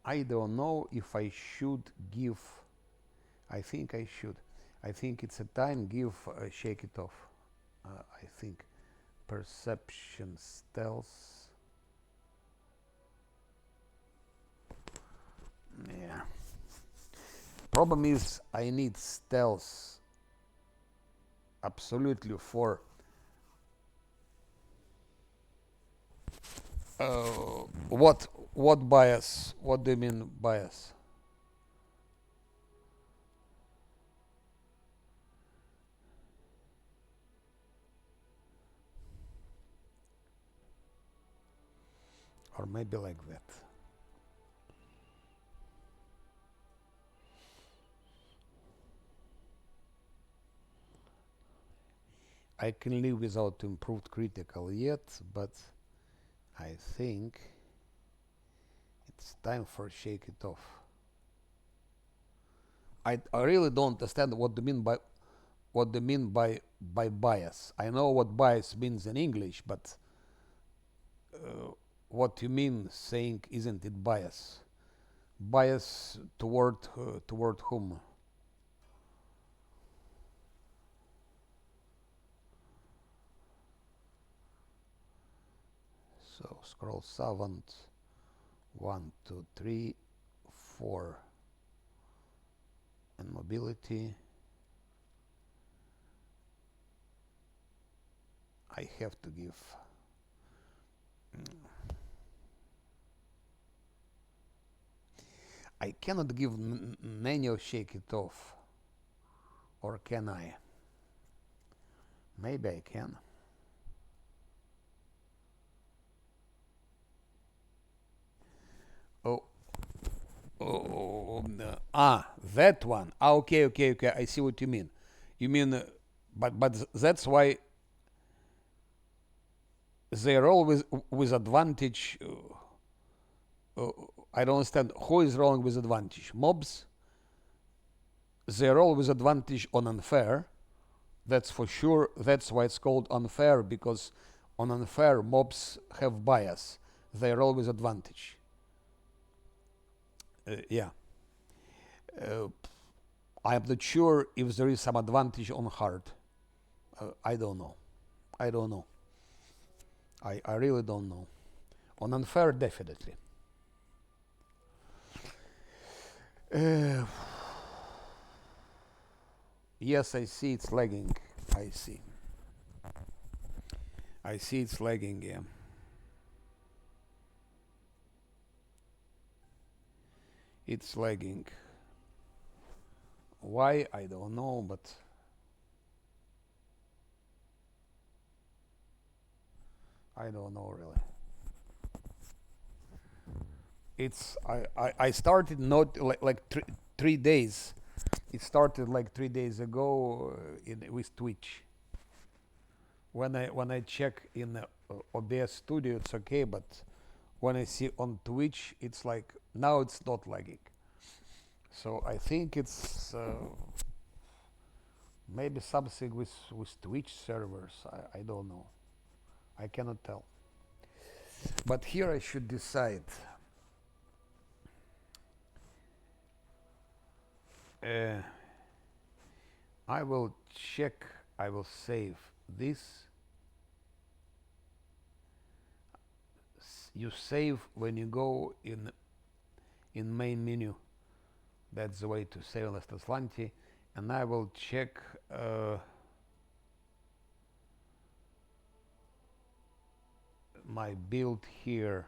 I don't know if I should give. I think I should. I think it's a time give shake it off. I think perception, stealth. Yeah. Problem is I need stealth absolutely for what bias? What do you mean bias? Or maybe like that. I can live without improved critical yet, but I think it's time for shake it off. I really don't understand what they mean by bias. I know what bias means in English, but what you mean saying isn't it bias? Bias toward whom? So scroll savant 1, 2, 3, 4, and mobility. I have to give. I cannot give Nenio shake it off, or can I? Maybe I can. That one. Okay. I see what you mean. You mean, but that's why they're always with advantage. I don't understand who is rolling with advantage. Mobs. They're always advantage on unfair. That's for sure. That's why it's called unfair, because on unfair mobs have bias. They're always advantage. Yeah. I'm not sure if there is some advantage on hard. I don't know. I really don't know. On unfair, definitely. Yes, I see it's lagging. I see it's lagging, yeah. It's lagging. Why? I don't know, but I don't know really. it's I started not like 3 days. It started like 3 days ago with Twitch. When I check in OBS Studio, it's okay, but when I see on Twitch, it's like now it's not lagging. So I think it's maybe something with Twitch servers. I don't know. I cannot tell. But here I should decide. Uh, I will check. I will save this. You save when you go in main menu. That's the way to save as Azlanti. And I will check my build here,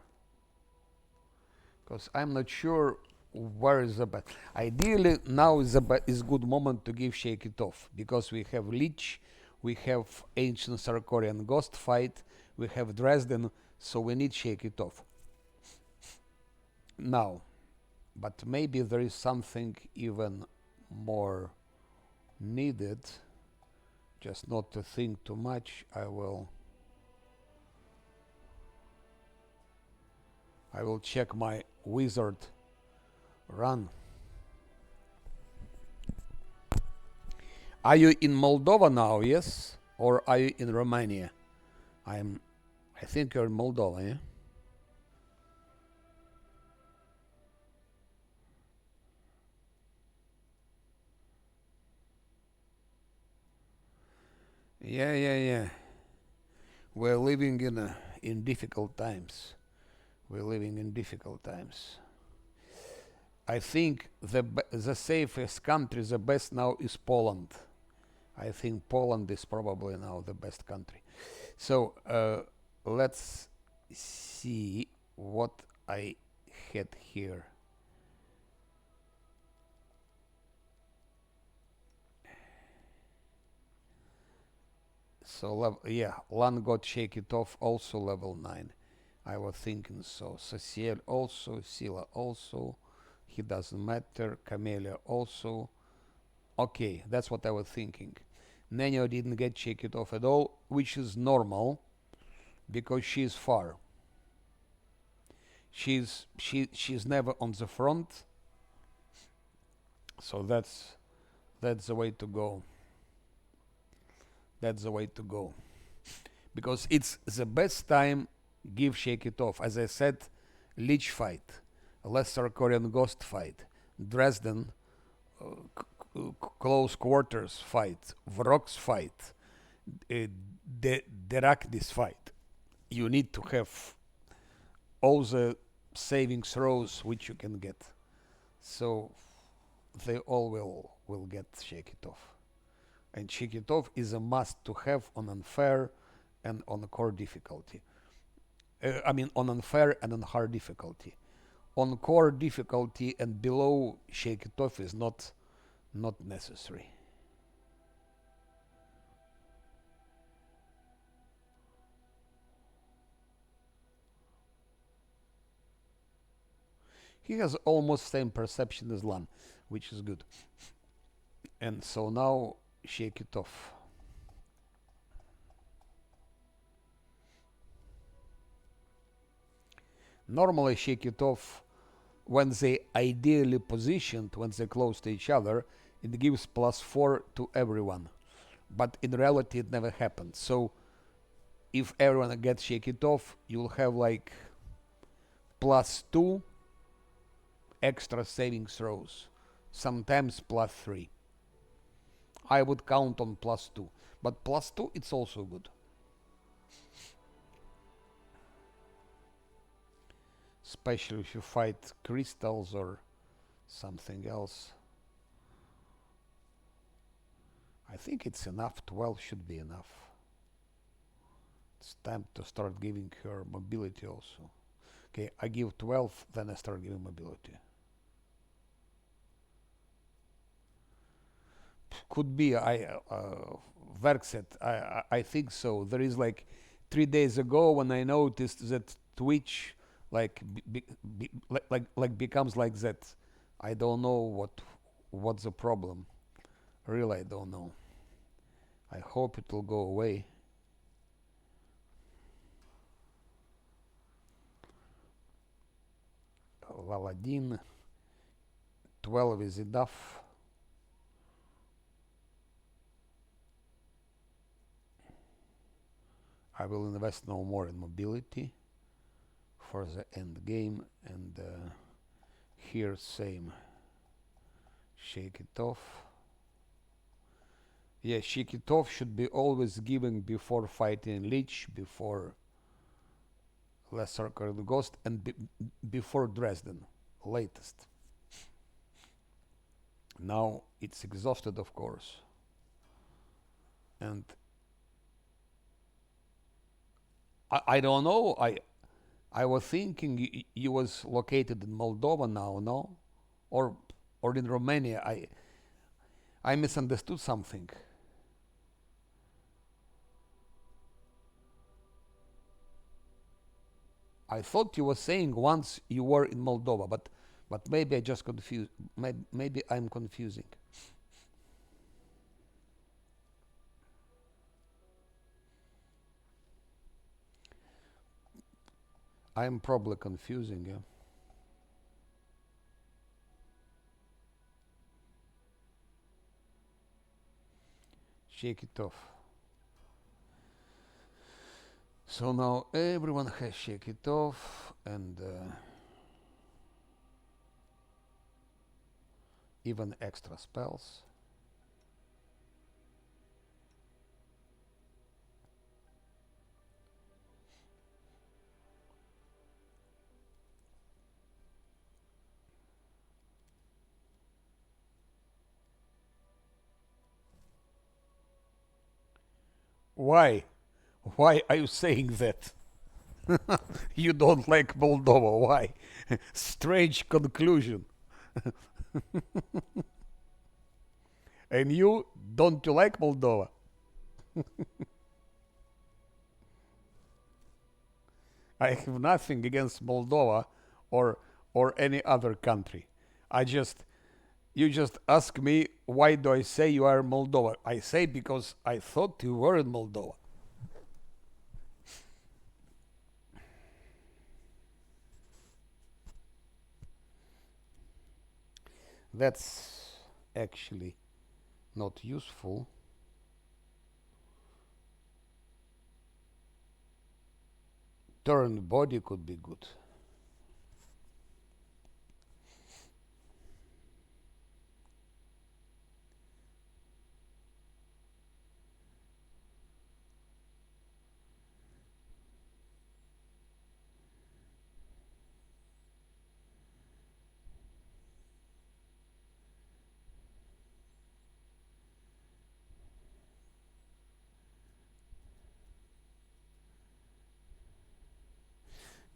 because I'm not sure where is the best. Ideally, now is is good moment to give Shake It Off, because we have Lich, we have Ancient Sarkorian Ghost fight, we have Dresden, so we need Shake It Off now. But maybe there is something even more needed. Just not to think too much. I will check my wizard run. Are you in Moldova now? Yes, or are you in Romania? I think you're in Moldova. Yeah. Yeah. We're living in difficult times. We're living in difficult times. I think the safest country, the best now is Poland. I think Poland is probably now the best country. So let's see what I had here. So yeah, Lan got Shake It Off also level 9. I was thinking so. Sociel also, Sila also. He doesn't matter. Camellia also. Okay, that's what I was thinking. Nenio didn't get Shake It Off at all, which is normal because she's far. She's never on the front, so that's the way to go. That's the way to go, because it's the best time. Give Shake It Off. As I said, Lich fight, Lesser Korean Ghost fight, Dresden close quarters fight, Vrox fight, Deraknis fight. You need to have all the saving throws which you can get. So they all will get Shake It Off. And Shake It Off is a must to have on unfair and on core difficulty. On unfair and on hard difficulty. On core difficulty and below, Shake It Off is not necessary. He has almost same perception as Lan, which is good. And so now Shake It Off. Normally Shake It Off, when they ideally positioned, when they're close to each other, it gives +4 to everyone. But in reality it never happens. So if everyone gets Shake It Off, you'll have like +2 extra saving throws, sometimes +3. I would count on +2, but +2 it's also good. Especially if you fight crystals or something else. I think it's enough. 12 should be enough. It's time to start giving her mobility also. Okay, I give 12, then I start giving mobility. Could be. Verkset, I think so. There is like 3 days ago when I noticed that Twitch like like becomes like that. I don't know what's the problem. Really, I don't know. I hope it will go away. Valadin, 12 is enough. I will invest no more in mobility for the end game, and here same. Shake it off. Yeah, shake it off should be always given before fighting Lich, before Lesser Current Ghost, and before Dresden, latest. Now it's exhausted, of course, and I don't know. I was thinking you was located in Moldova now, no, or in Romania. I misunderstood something. I thought you were saying once you were in Moldova, but maybe I just confused. Maybe I'm confusing. I'm probably confusing. Yeah. Shake it off. So now everyone has shake it off, and even extra spells. Why? Why are you saying that? You don't like Moldova. Why? Strange conclusion. And you don't you like Moldova? I have nothing against Moldova or any other country. I just you just ask me why do I say you are Moldova? I say because I thought you were in Moldova. That's actually not useful. Turn body could be good.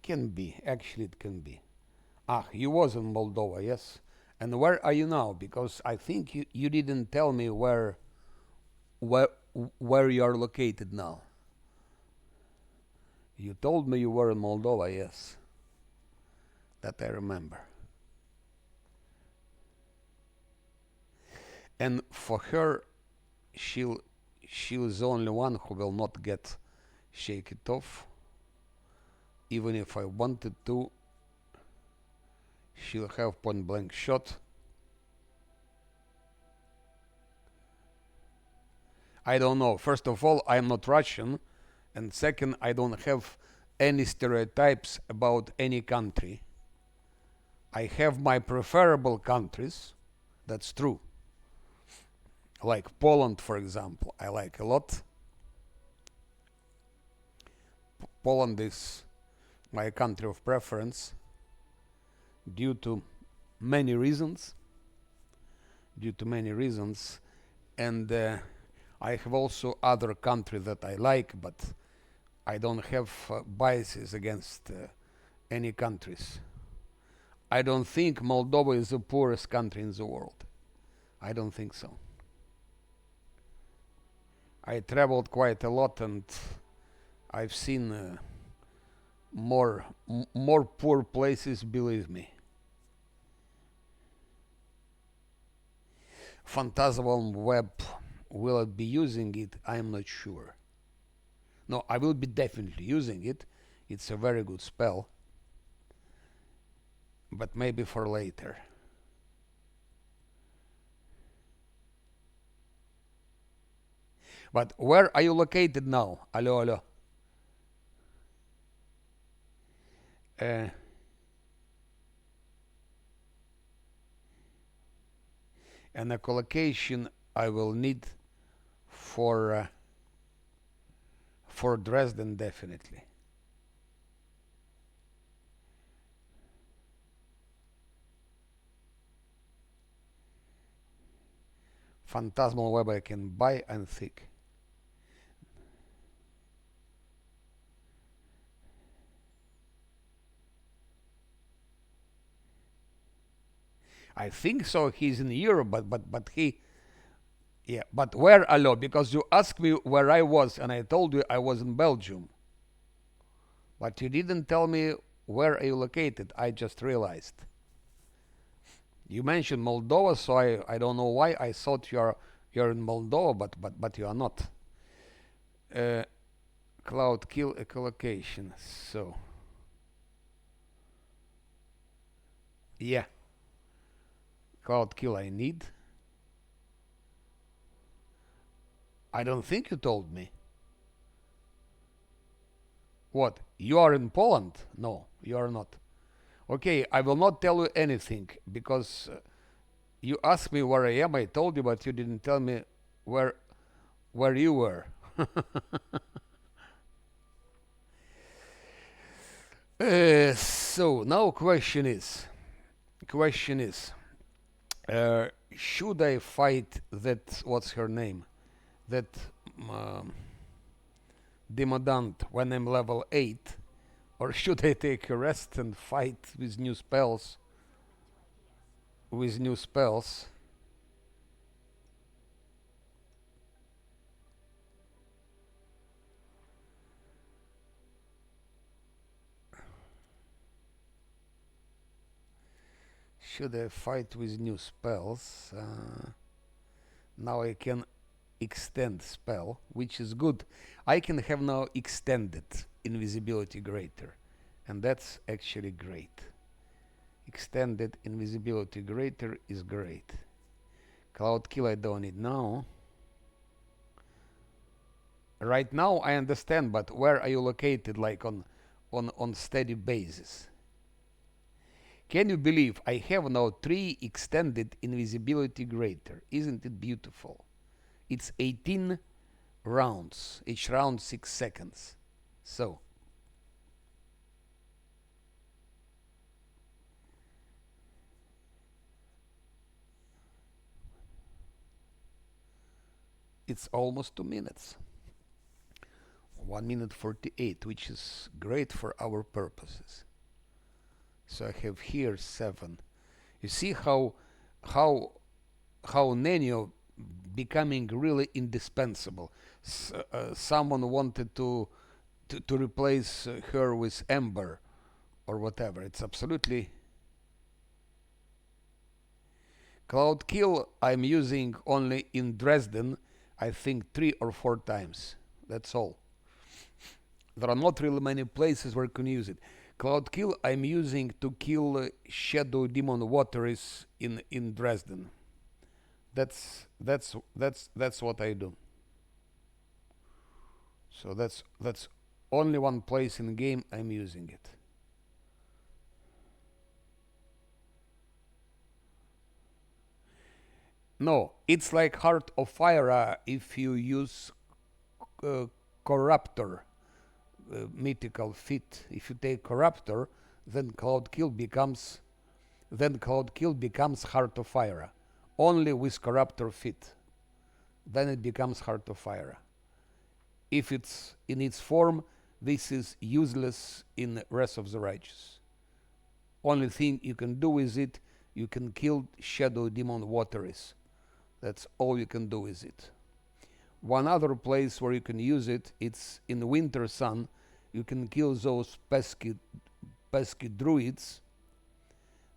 Can be. Actually, it can be. Ah, you was in Moldova, yes. And where are you now? Because I think you didn't tell me where where you are located now. You told me you were in Moldova, yes. That I remember. And for her, she's the only one who will not get shake it off. Even if I wanted to, she'll have point blank shot. I don't know. First of all, I'm not Russian, and second, I don't have any stereotypes about any country. I have my preferable countries. That's true. Like Poland, for example, I like a lot. Poland is my country of preference due to many reasons. Due to many reasons, and I have also other countries that I like, but I don't have biases against any countries. I don't think Moldova is the poorest country in the world. I don't think so. I traveled quite a lot, and I've seen more poor places, believe me. Phantasmal Web, will I be using it? I'm not sure. No, I will be definitely using it. It's a very good spell. But maybe for later. But where are you located now? Allo, allo. Uh, an echolocation I will need for Dresden definitely. Phantasmal Web I can buy and think. I think so. He's in Europe, but he, yeah. But where, allo? Because you asked me where I was, and I told you I was in Belgium. But you didn't tell me where are you located. I just realized. You mentioned Moldova, so I don't know why I thought you're in Moldova, but you are not. Cloud kill echolocation. So yeah, cloud kill I need. I don't think you told me. What? You are in Poland? No, you are not. Okay, I will not tell you anything because you asked me where I am. I told you, but you didn't tell me where you were. So now question is, should I fight that? What's her name? That Demodant when I'm level 8, or should I take a rest and fight with new spells? Should I fight with new spells? Now I can extend spell, which is good. I can have now extended invisibility greater, and that's actually great. Extended invisibility greater is great. Cloud kill I don't need now. Right now I understand, but where are you located, like on steady basis? Can you believe I have now 3 extended invisibility greater? Isn't it beautiful? It's 18 rounds, each round 6 seconds. So it's almost 2 minutes. 1 minute 48, which is great for our purposes. So I have here 7. You see how Nenio becoming really indispensable. Someone wanted to replace her with Ember or whatever. It's absolutely Cloud Kill I'm using only in Dresden, I think 3 or 4 times. That's all. There are not really many places where you can use it. Cloud Kill I'm using to kill Shadow Demon WoTR in Dresden. That's what I do. So that's only one place in the game I'm using it. No, it's like Heart of Fire if you use Corruptor, mythical fit. If you take Corruptor, then Cloud Kill becomes Heart of Fire. Only with Corruptor fit. Then it becomes Heart of Fire. If it's in its form, this is useless in Wrath of the Righteous. Only thing you can do with it, you can kill Shadow Demon WoTR. That's all you can do with it. One other place where you can use it, it's in Winter Sun. you can kill those pesky druids.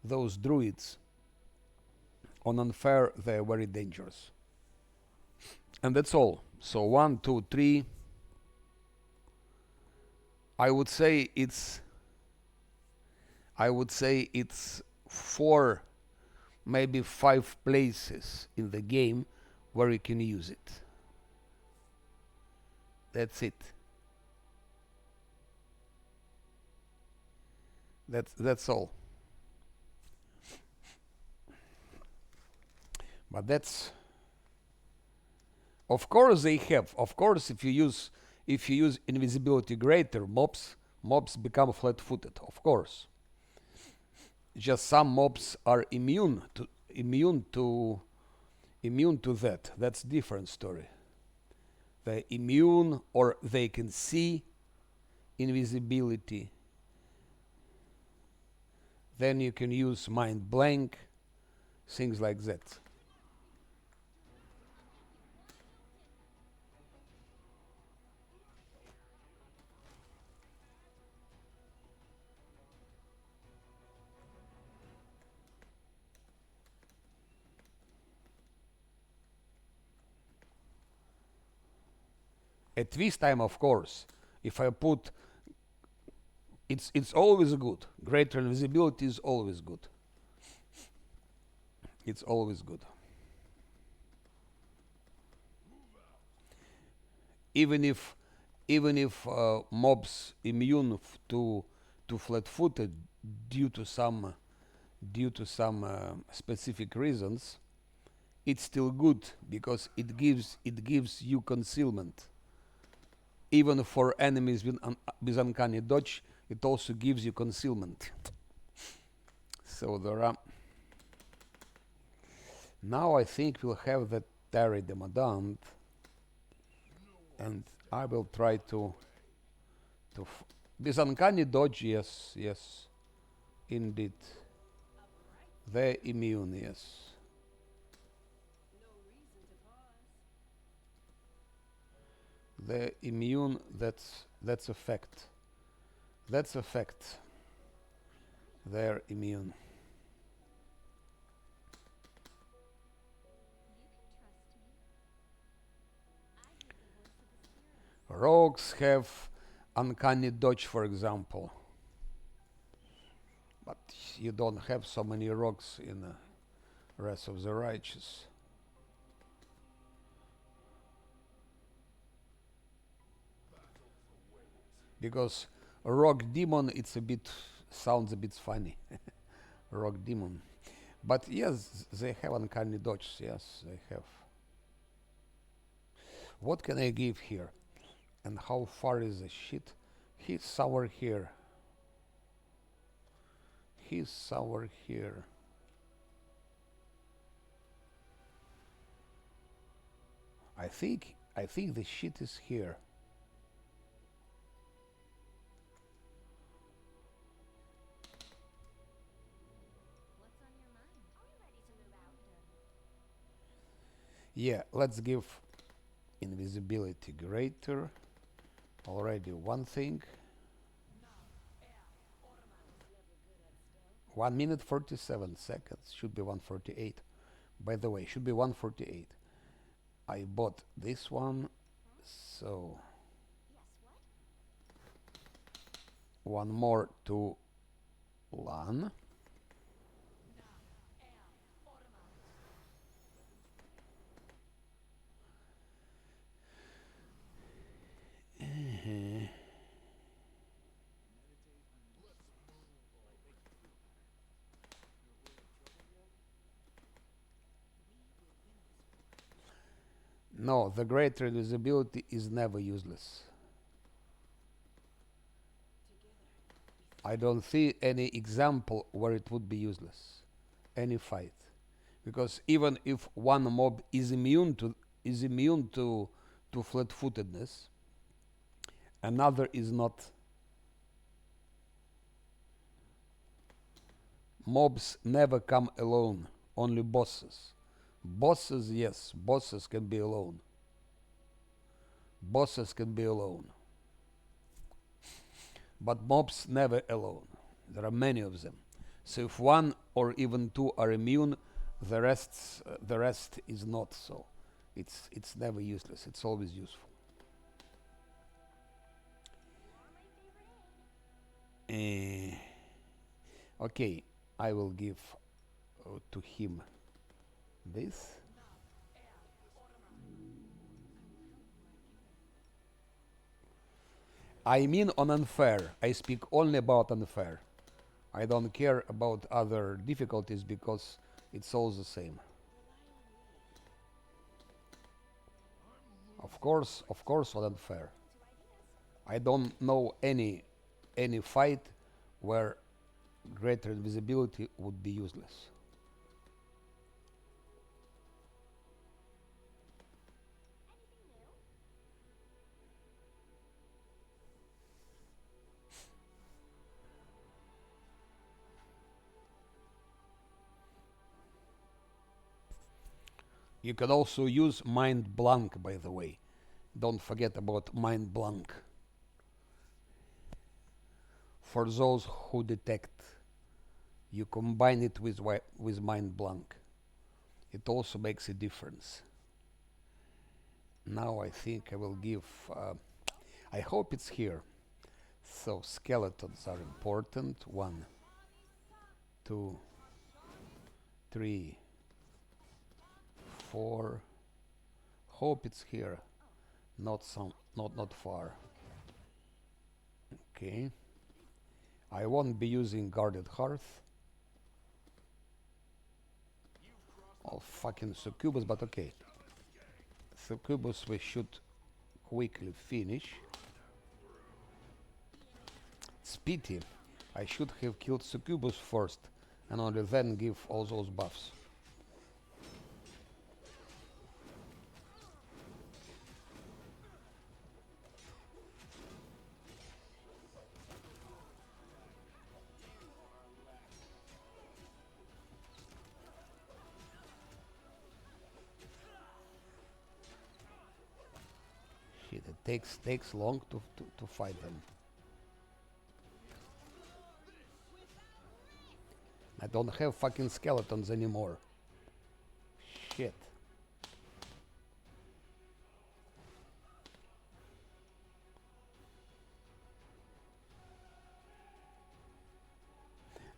Those druids on unfair, they're very dangerous. And that's all. So 1, 2, 3. I would say it's 4, maybe 5 places in the game where you can use it. That's it. That's all. But that's, of course they have. Of course, if you use invisibility greater, mobs become flat-footed. Of course. Just some mobs are immune to that. That's different story. They're immune, or they can see invisibility. Then you can use mind blank, things like that. At this time, of course, if I put, it's always good. Greater invisibility is always good. It's always good. Even if mobs immune to flat-footed due to some specific reasons, it's still good because it gives you concealment. Even for enemies with uncanny dodge, it also gives you concealment. So there are. Now I think we'll have that Terry Demodant, and I will try to with uncanny dodge. Yes, indeed. They're immune. Yes. They're immune. That's a fact. That's a fact. They're immune. Rogues have uncanny dodge, for example. But you don't have so many rogues in the Wrath of the Righteous. Because a rogue demon, sounds a bit funny. Rogue demon. But yes, they have uncanny dodge. Yes, they have. What can I give here? And how far is the shit? He's somewhere here. He's somewhere here. I think the shit is here. Yeah, let's give invisibility greater. Already one thing. 1 minute 47 seconds. Should be 148. By the way, should be 148. I bought this one, so one more to LAN. No, the greater invisibility is never useless. I don't see any example where it would be useless. Any fight. Because even if one mob is immune to flat-footedness, another is not. Mobs never come alone, only bosses. Bosses, yes, bosses can be alone. Bosses can be alone. but mobs never alone. There are many of them. So if one or even two are immune, the rest is not so. It's never useless. It's always useful. Okay, I will give to him this. I mean on unfair. I speak only about unfair. I don't care about other difficulties because it's all the same. Of course on unfair. I don't know any fight where greater invisibility would be useless. You can also use Mind Blank, by the way. Don't forget about Mind Blank. For those who detect, you combine it with Mind Blank. It also makes a difference. Now I think I will give... I hope it's here. So skeletons are important. 1, 2, 3, 4. Hope it's here. Not far. Okay. I won't be using guarded hearth. Oh, fucking succubus, but okay. Succubus we should quickly finish. It's pity. I should have killed succubus first and only then give all those buffs. Shit, it takes long to fight them. I don't have fucking skeletons anymore. Shit.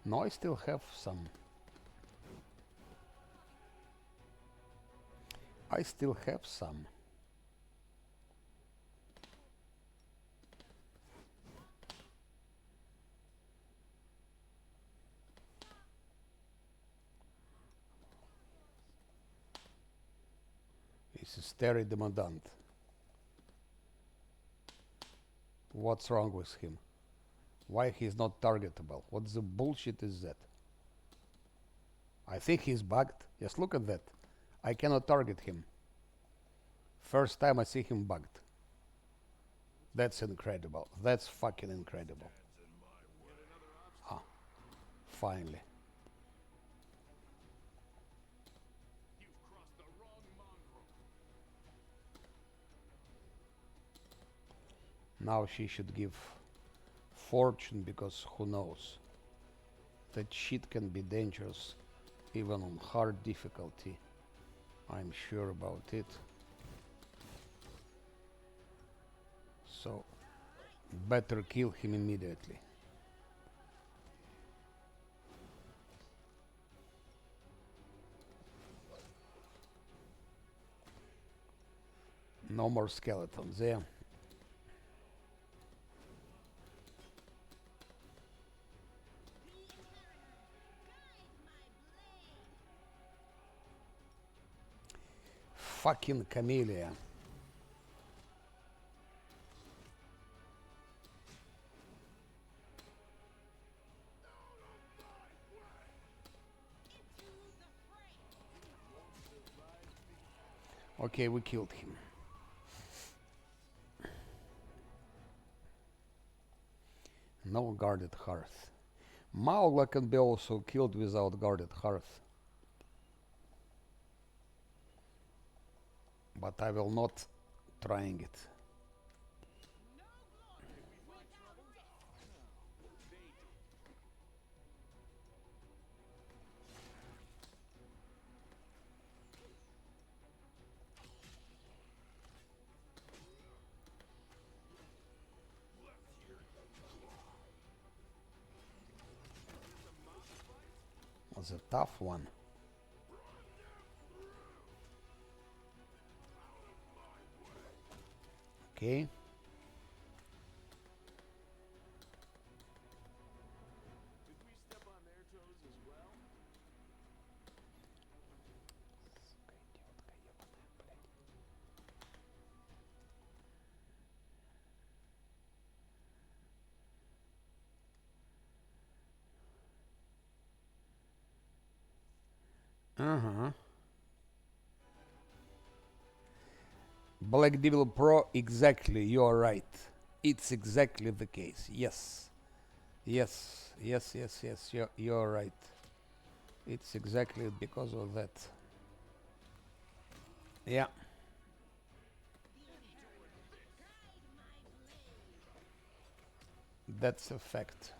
No, I still have some. I still have some. This is Terry Demandant. What's wrong with him? Why he's not targetable? What the bullshit is that? I think he's bugged. Just look at that. I cannot target him. First time I see him bugged. That's incredible. That's fucking incredible. Ah, finally. Now she should give fortune because who knows? That shit can be dangerous even on hard difficulty. I'm sure about it. So better kill him immediately. No more skeletons there. Fucking Camellia. Okay, we killed him. No guarded hearth. Maugla can be also killed without guarded hearth. But I will not trying it. the tough one. Okay. Uh-huh. Black Devil Pro, exactly, you are right. It's exactly the case. Yes. Yes, yes, yes, yes, you're right. It's exactly because of that. Yeah. That's a fact.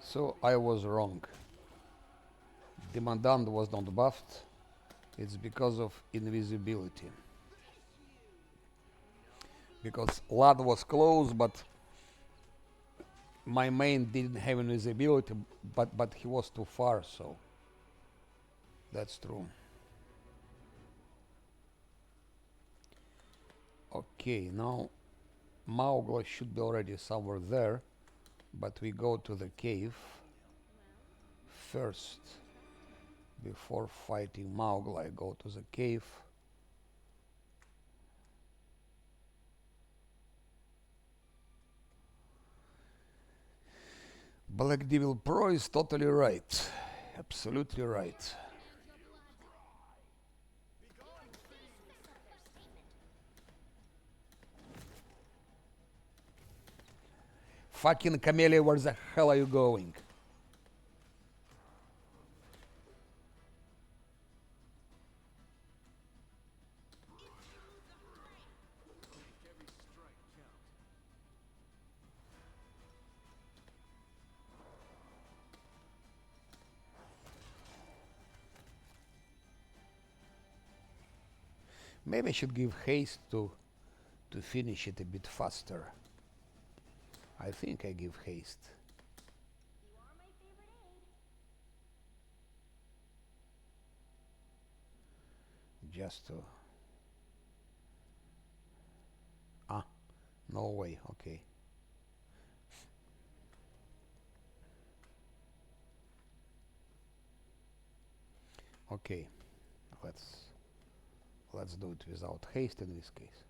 So I was wrong. Demandant was not buffed. It's because of invisibility. Because Lad was close, but my main didn't have invisibility, but he was too far, so that's true. Okay, now Maugla should be already somewhere there, but we go to the cave first. Before fighting Maugla, I go to the cave. Black Devil Pro is totally right. Absolutely right. Fucking Camellia, where the hell are you going? Maybe I should give haste to finish it a bit faster. I think I give haste. Just to... Ah, no way, okay. Okay, let's do it without haste in this case.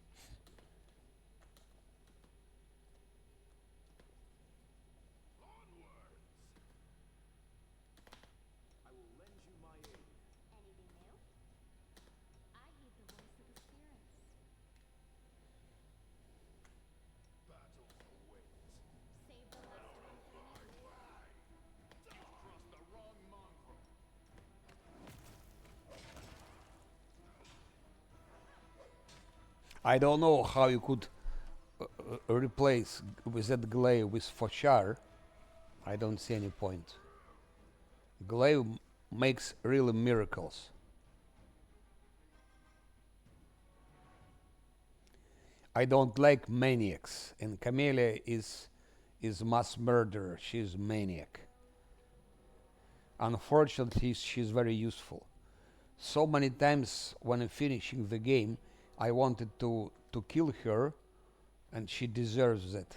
I don't know how you could replace with that glaive with Fochar. I don't see any point. Glaive makes really miracles. I don't like maniacs, and Camellia is mass murderer. She's maniac. Unfortunately, she's very useful. So many times when finishing the game, I wanted to kill her, and she deserves it,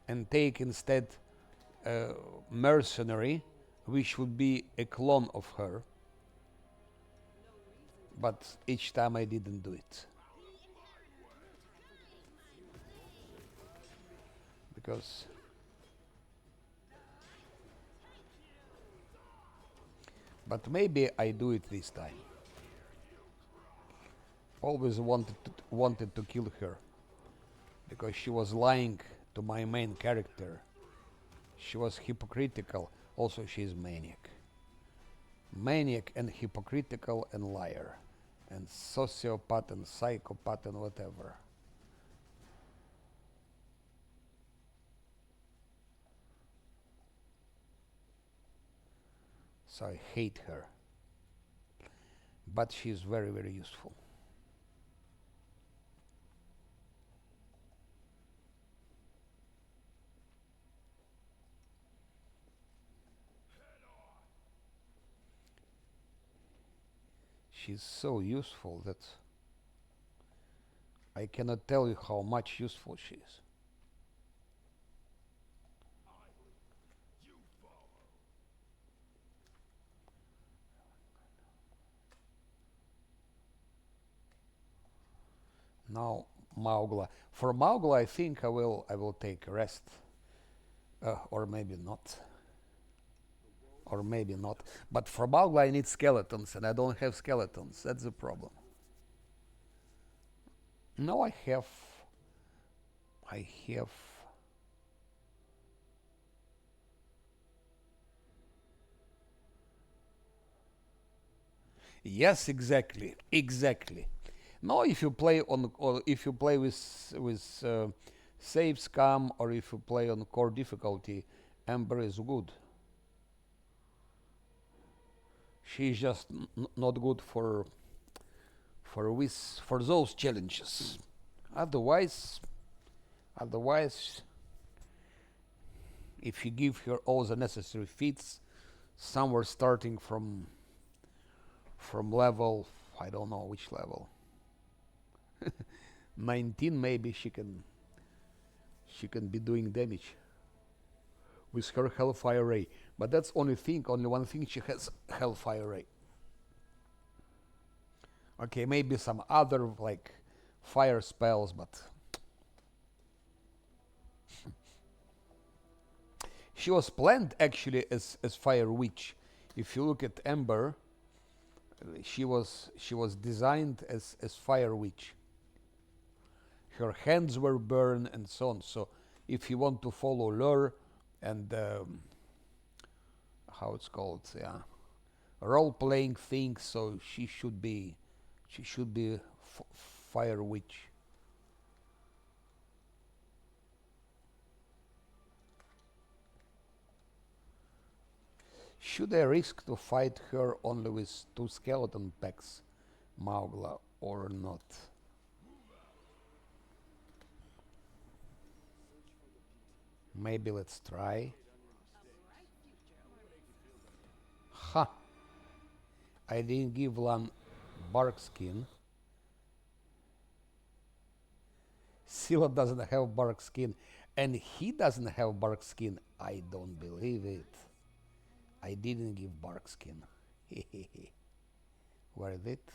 and take instead a mercenary, which would be a clone of her. But each time I didn't do it. Because but maybe I do it this time. Always wanted to kill her because she was lying to my main character. She was hypocritical. Also, she is maniac. Maniac and hypocritical and liar, and sociopath and psychopath and whatever. So I hate her. But she is very, very useful. She's so useful that I cannot tell you how much useful she is. Now Maugla. For Maugla, I think I will take a rest, or maybe not, or maybe not. But for Maugla, I need skeletons, and I don't have skeletons. That's the problem. No, I have. I have. Yes, exactly, exactly. No, if you play on, or if you play with save scam, or if you play on core difficulty, Ember is good. She's just not good for those challenges. Otherwise, otherwise, if you give her all the necessary feats, somewhere starting from level, I don't know which level, 19, maybe she can be doing damage with her Hellfire Ray. But that's only one thing she has, Hellfire Ray. Okay, maybe some other like fire spells, but she was planned actually as Fire Witch. If you look at Ember, she was designed as Fire Witch. Her hands were burned and so on. So if you want to follow lore and how it's called, yeah, role playing things, so she should be Fire Witch. Should I risk to fight her only with 2 skeleton packs, Maugla, or not? Maybe let's try. Ha! I didn't give Lan bark skin. Scylla doesn't have bark skin, and he doesn't have bark skin. I don't believe it. I didn't give bark skin. Where is it?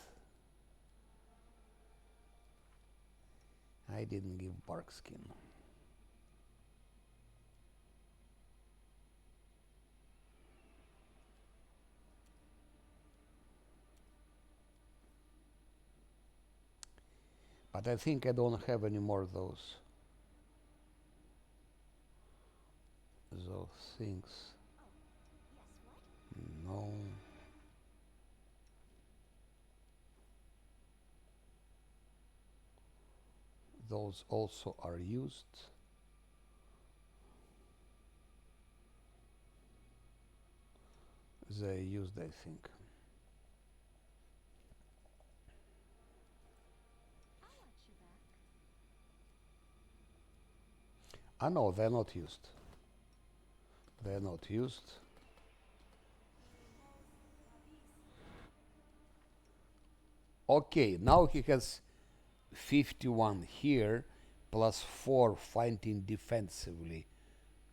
I didn't give bark skin. But I think I don't have any more of those things. No. Those also are used. They used, I think. Ah, no, they're not used. They're not used. Okay, now he has 51 here, plus 4 fighting defensively,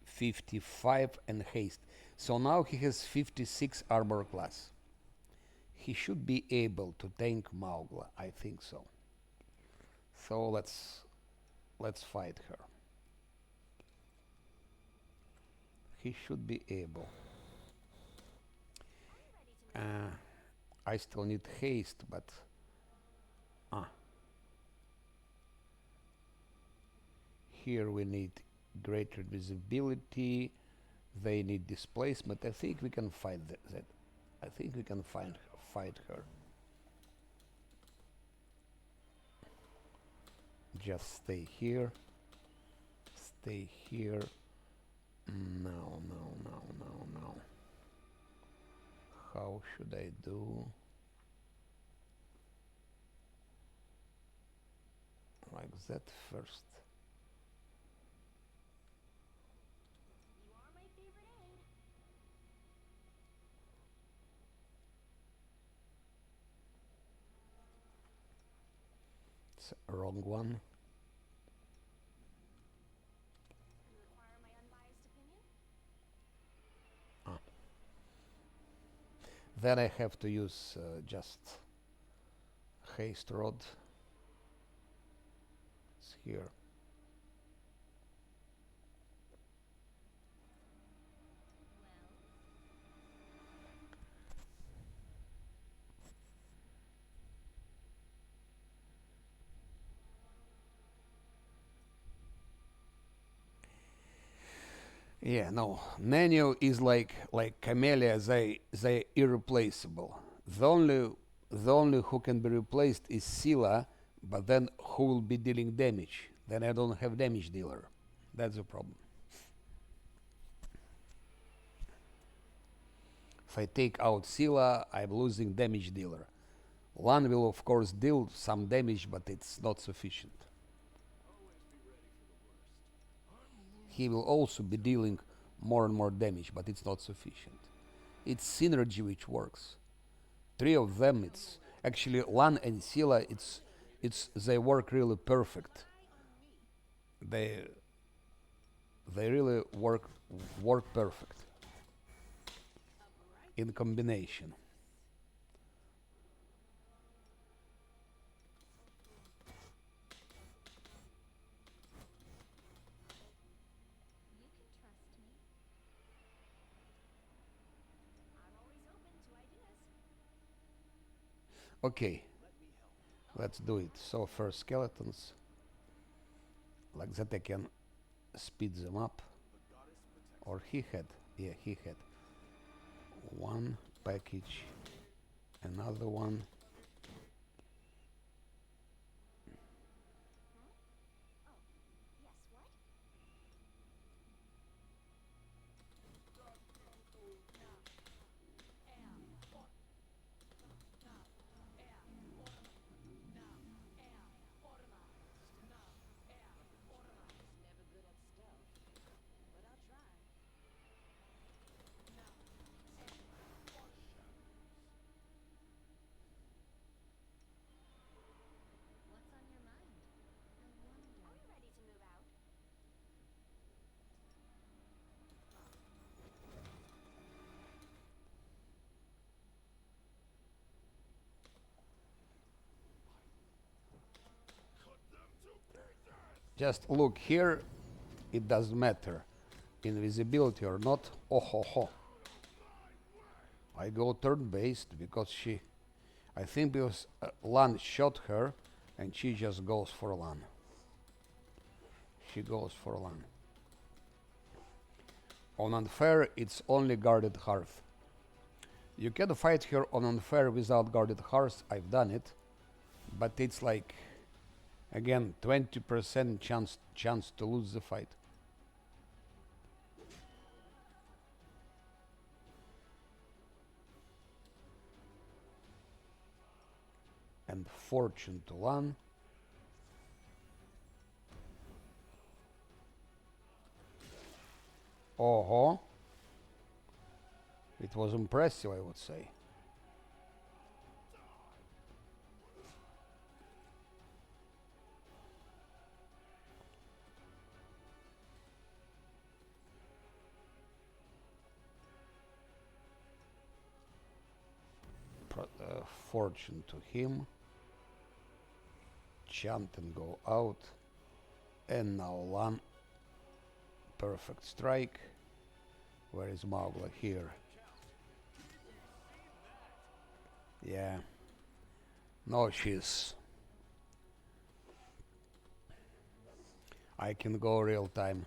55 and haste. So now he has 56 armor class. He should be able to tank Maugla, I think so. So let's fight her. He should be able. I still need haste, but here we need greater visibility. They need displacement. I think we can fight that. I think we can fight her. Just stay here. Stay here. No. How should I do? Like that first. That's a wrong one. Ah. Then I have to use just haste rod. It's here. Yeah, no. Nano is like Camellia. They irreplaceable. The only who can be replaced is Scylla, but then who will be dealing damage? Then I don't have damage dealer. That's the problem. If I take out Scylla, I'm losing damage dealer. Lan will of course deal some damage, but it's not sufficient. He will also be dealing more and more damage, but it's not sufficient. It's synergy which works. Three of them, it's actually Lan and Scylla, they work really perfect. They really work perfect in combination. Okay, let's do it. So first skeletons, like that I can speed them up. Or he had one package, another one. Just look here, it doesn't matter, invisibility or not. Oh ho ho. I go turn-based because I think because Lan shot her and she just goes for Lan. She goes for Lan. On unfair, it's only guarded hearth. You can fight her on unfair without guarded hearth, I've done it, but it's like, again, 20% chance to lose the fight. And fortune to Lan. Oh, it was impressive, I would say. Fortune to him. Chant and go out. And now Lan. Perfect strike. Where is Maugla? Here. Yeah. No, she's. I can go real time.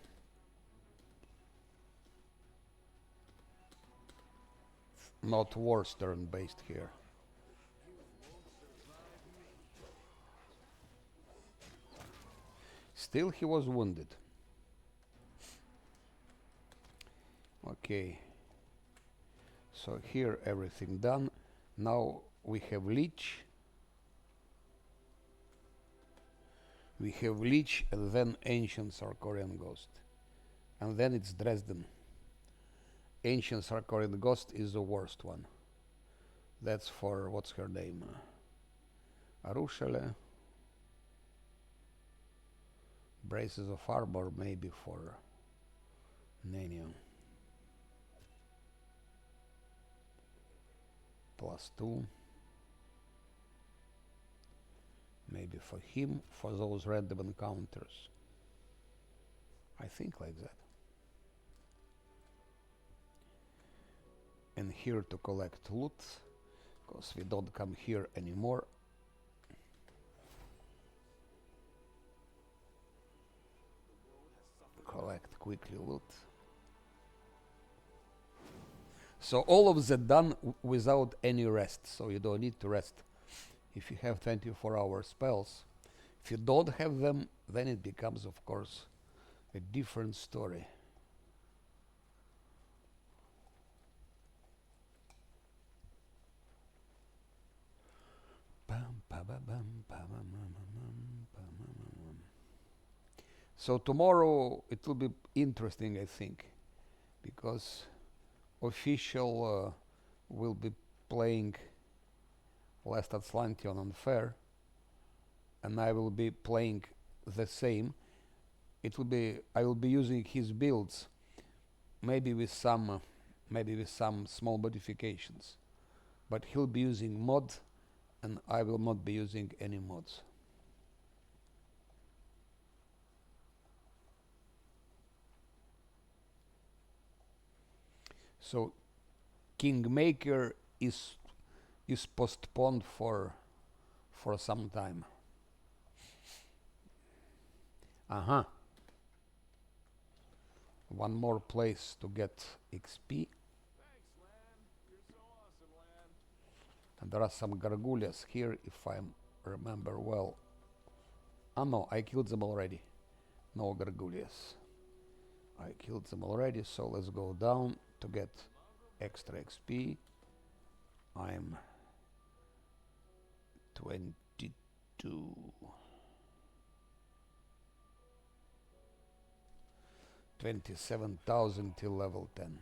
Not worse turn based here. Still he was wounded. Okay. So here everything done. Now we have Leech. We have Leech and then Ancient Sarkorian Ghost. And then it's Dresden. Ancient Sarkorian Ghost is the worst one. That's for, what's her name? Arushale. Braces of armor maybe for Nenio. +2. Maybe for him, for those random encounters. I think like that. And here to collect loot, because we don't come here anymore. Collect quickly loot. So all of that done without any rest, so you don't need to rest if you have 24-hour spells. If you don't have them, then it becomes, of course, a different story. So tomorrow it will be interesting, I think, because official will be playing Last Azlanti on Unfair, and I will be playing the same. It will be I will be using his builds, maybe with some small modifications, but he'll be using mod, and I will not be using any mods. So Kingmaker is postponed for some time. One more place to get XP. Thanks, Lan. You're so awesome, Lan. And there are some gargullas here, if I remember well. Ah no, I killed them already. No gargullas. I killed them already, so let's go down to get extra XP. I'm 22. 27,000 till level 10.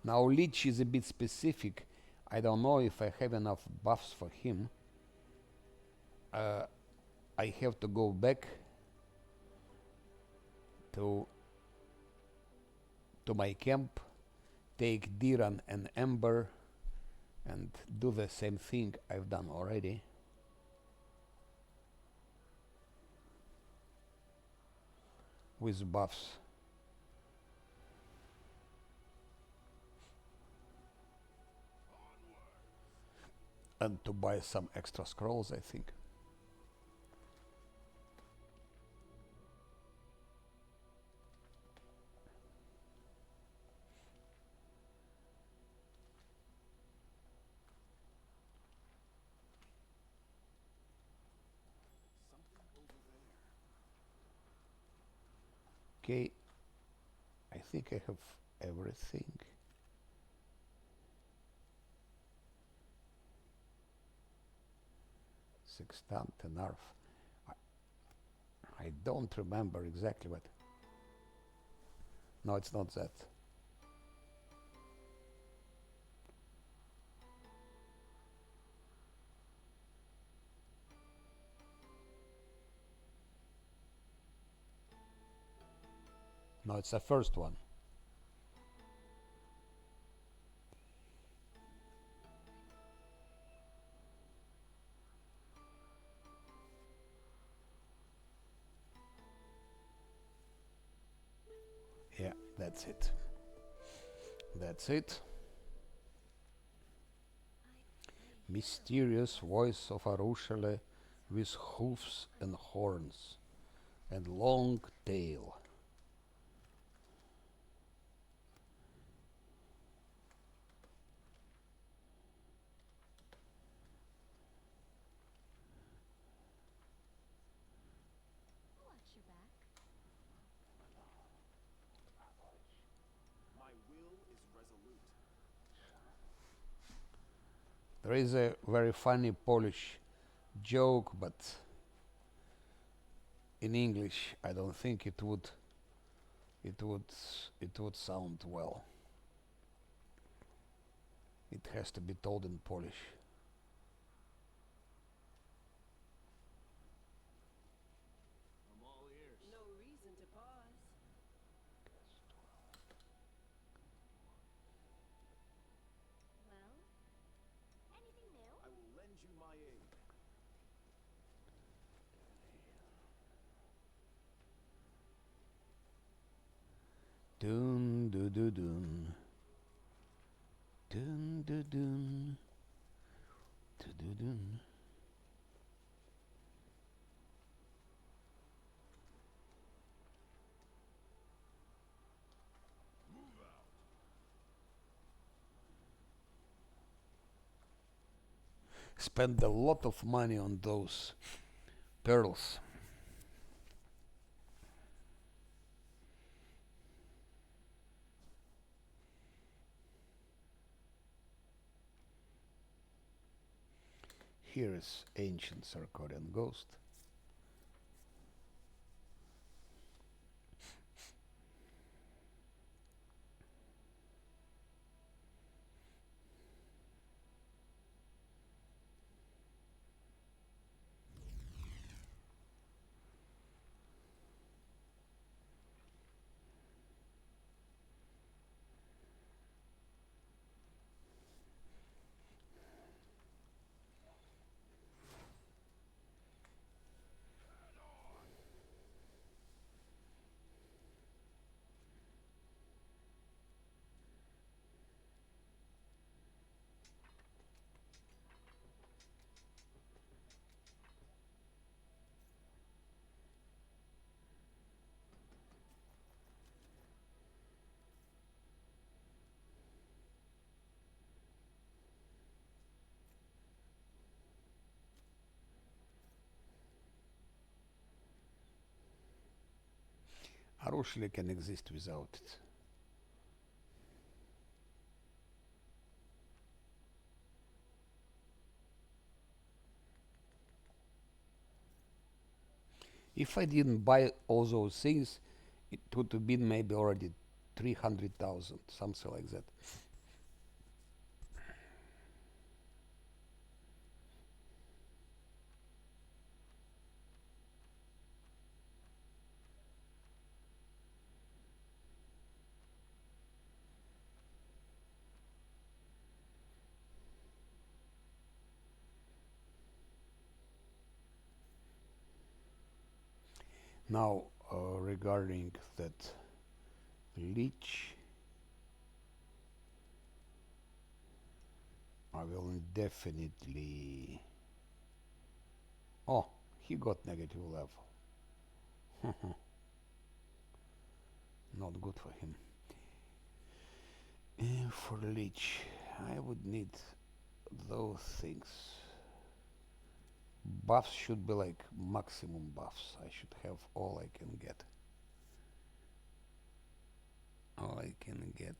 Now Lich is a bit specific. I don't know if I have enough buffs for him. I have to go back to my camp, take Diran and Ember, and do the same thing I've done already. With buffs. And to buy some extra scrolls, I think. Okay, I think I have everything. Sextant and Arf. I don't remember exactly what. No, it's not that. No, it's the first one. Yeah, that's it. That's it. Mysterious voice of Arushale with hoofs and horns and long tail. Watch your back. My will is resolute. There is a very funny Polish joke, but in English I don't think it it would sound well. It has to be told in Polish. I'm all ears. No reason to pause. Well, anything new? I will lend you my aid. Dun dun dun dun. Dun dun dun. Dun dun dun. Move out. Spend a lot of money on those pearls. Here is ancient Sarkorian ghost. Arushli can exist without it. If I didn't buy all those things, it would have been maybe already 300,000, something like that. Now, regarding that leech, I will definitely. Oh, he got negative level. Not good for him. For leech, I would need those things. Buffs should be like maximum buffs. I should have all I can get. All I can get.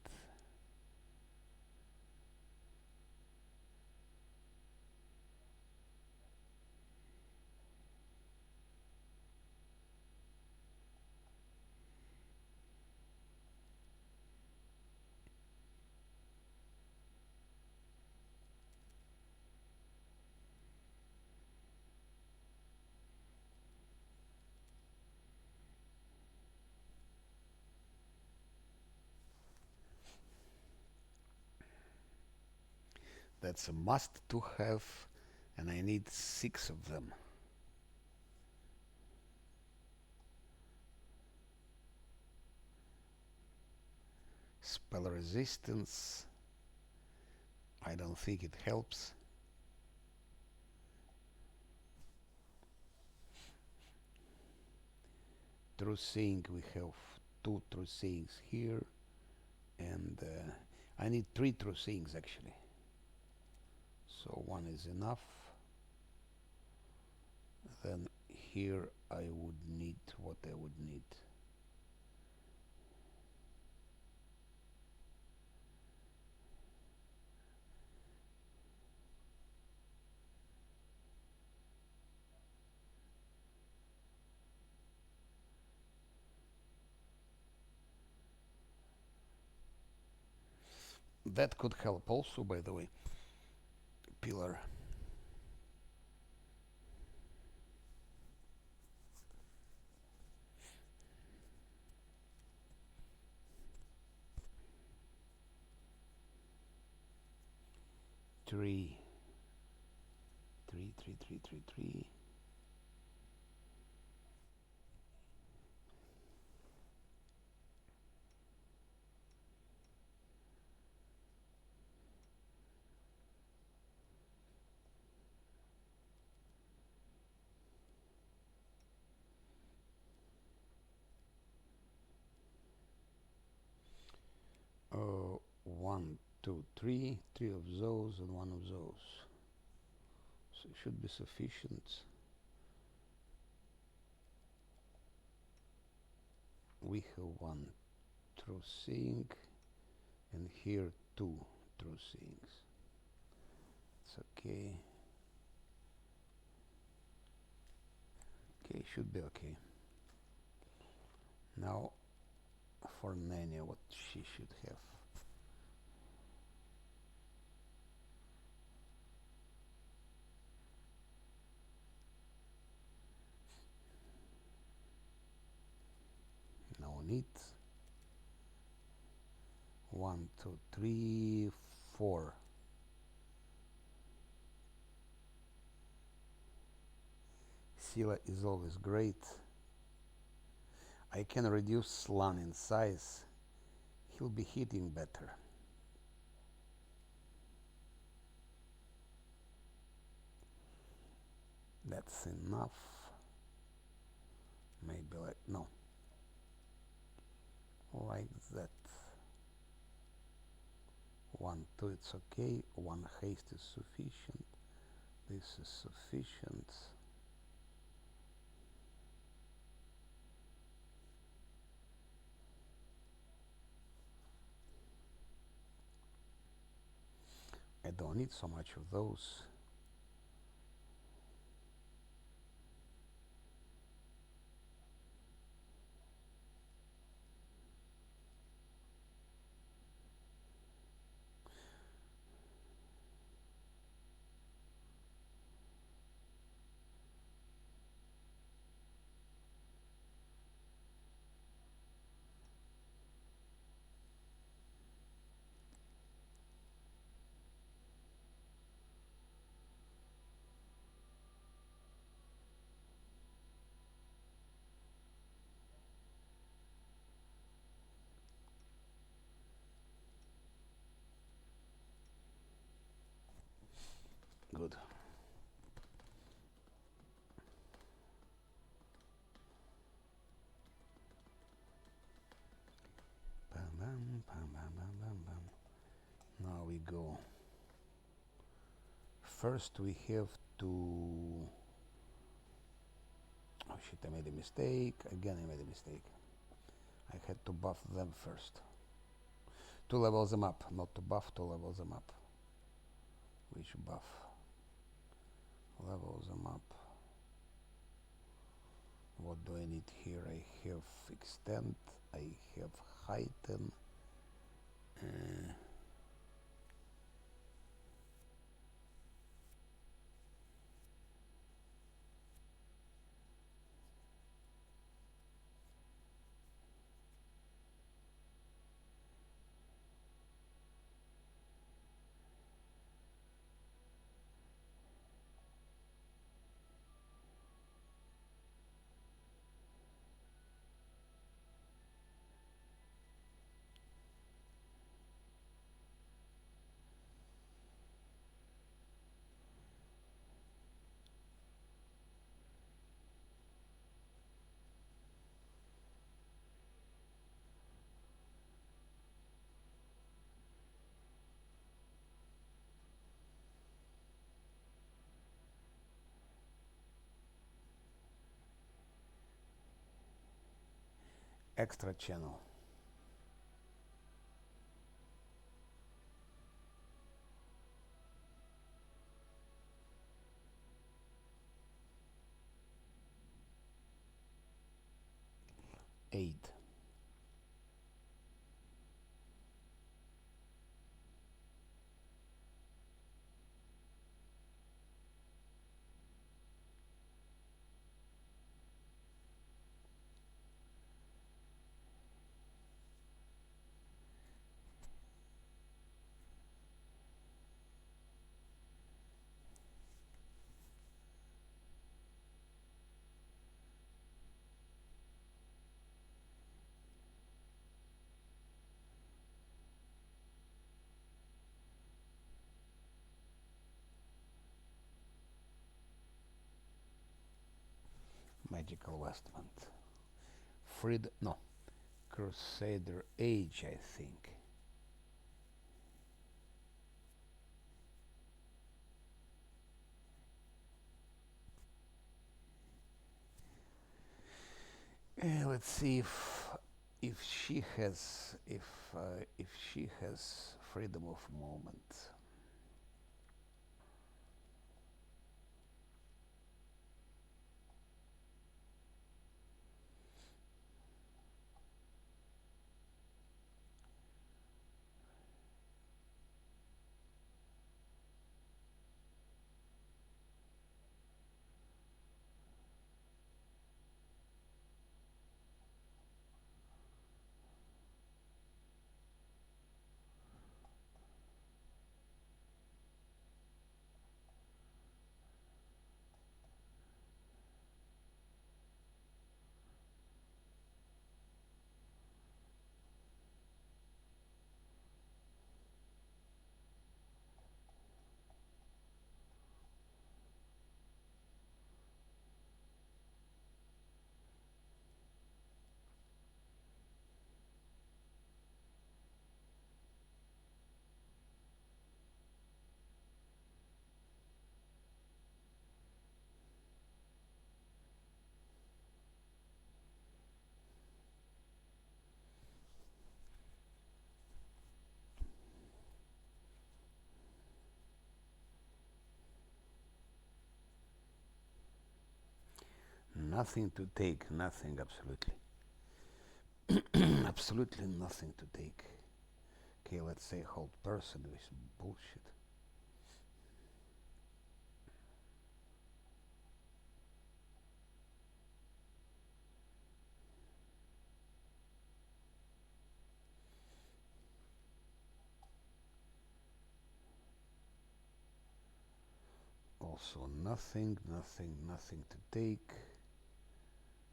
That's a must to have, and I need 6 of them. Spell resistance. I don't think it helps. True Seeing, we have 2 True Seeings here, and I need 3 True Seeings actually. So 1 is enough. Then here I would need what I would need. That could help also, by the way. Pillar. Three. Three. 1, 2, 3. 3 of those and 1 of those. So it should be sufficient. We have 1 true seeing and here 2 true seeings. It's okay. Okay, should be okay. Now for Nanya, what she should have. No need. 1, 2, 3, 4. Sila is always great. I can reduce Slan in size. He'll be hitting better. That's enough. Maybe like, no. Like that. 1, 2, it's okay. 1 haste is sufficient. This is sufficient. I don't need so much of those. Good. Bam, bam, bam, bam, bam, bam, bam. Now we go. First we have to... Oh shit, I made a mistake. Again I made a mistake. I had to buff them first. To level them up, not to buff, to level them up. Which buff? Level them up. What do I need here? I have extend, I have heighten. Extra channel. Eight. Magical vestment. Freedom. No. Crusader Age, I think. Let's see if she has if she has freedom of movement. Nothing to take, nothing, absolutely. Absolutely nothing to take. Okay, let's say hold person with bullshit. Also nothing, nothing, nothing to take.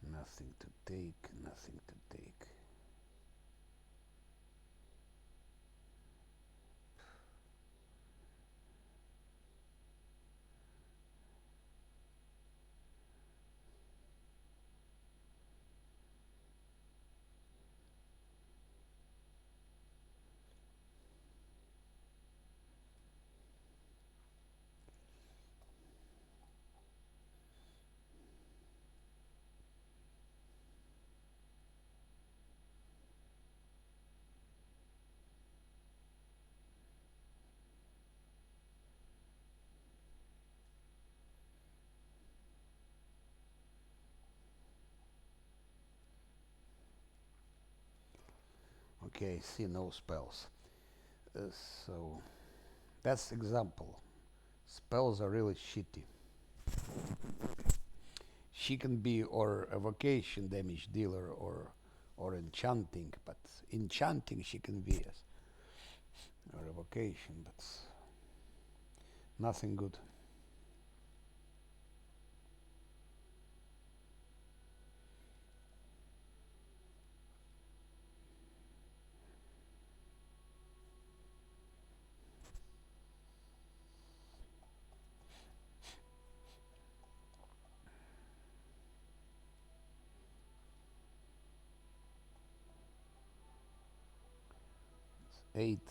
Nothing to take, nothing to take. Okay, see no spells. So that's example. Spells are really shitty. She can be or evocation damage dealer or enchanting, but enchanting she can be as or evocation, but nothing good. Eight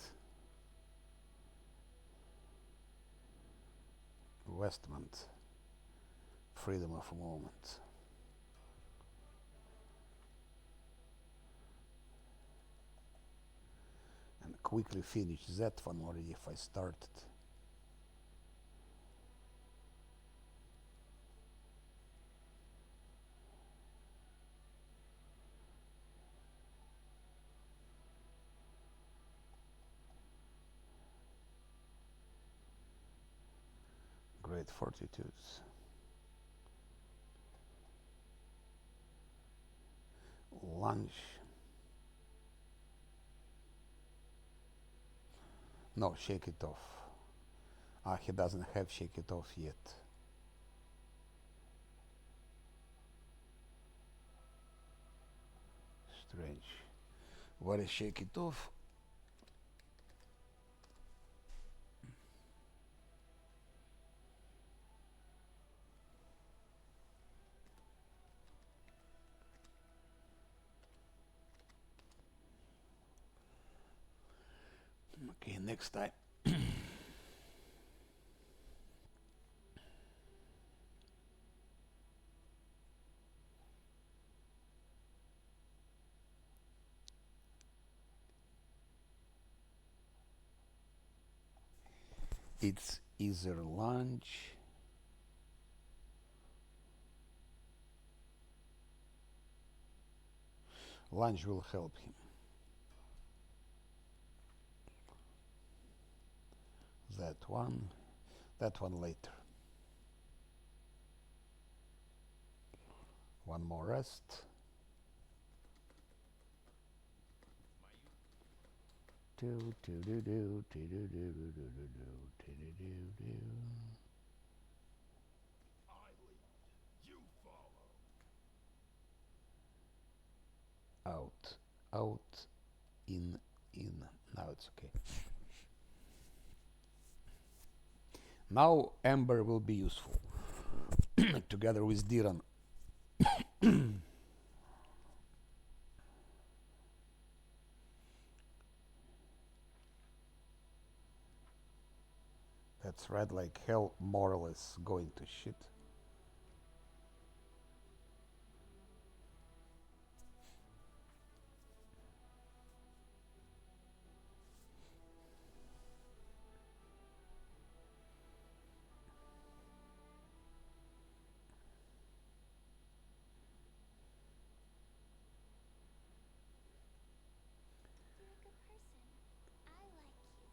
vestment, freedom of movement. And quickly finish that one already if I started. Great fortitudes. Lunge. No, shake it off. Ah, he doesn't have shake it off yet. Strange. What is shake it off? Okay, next time. It's either lunch. Lunch will help him. That one later. One more rest. Do do do do do do do do do do do do do. I lead. You follow. Out, out, in, in. Now it's okay. Now Ember will be useful together with Diran. That's red like hell, more or less going to shit. You're a good person. I like you.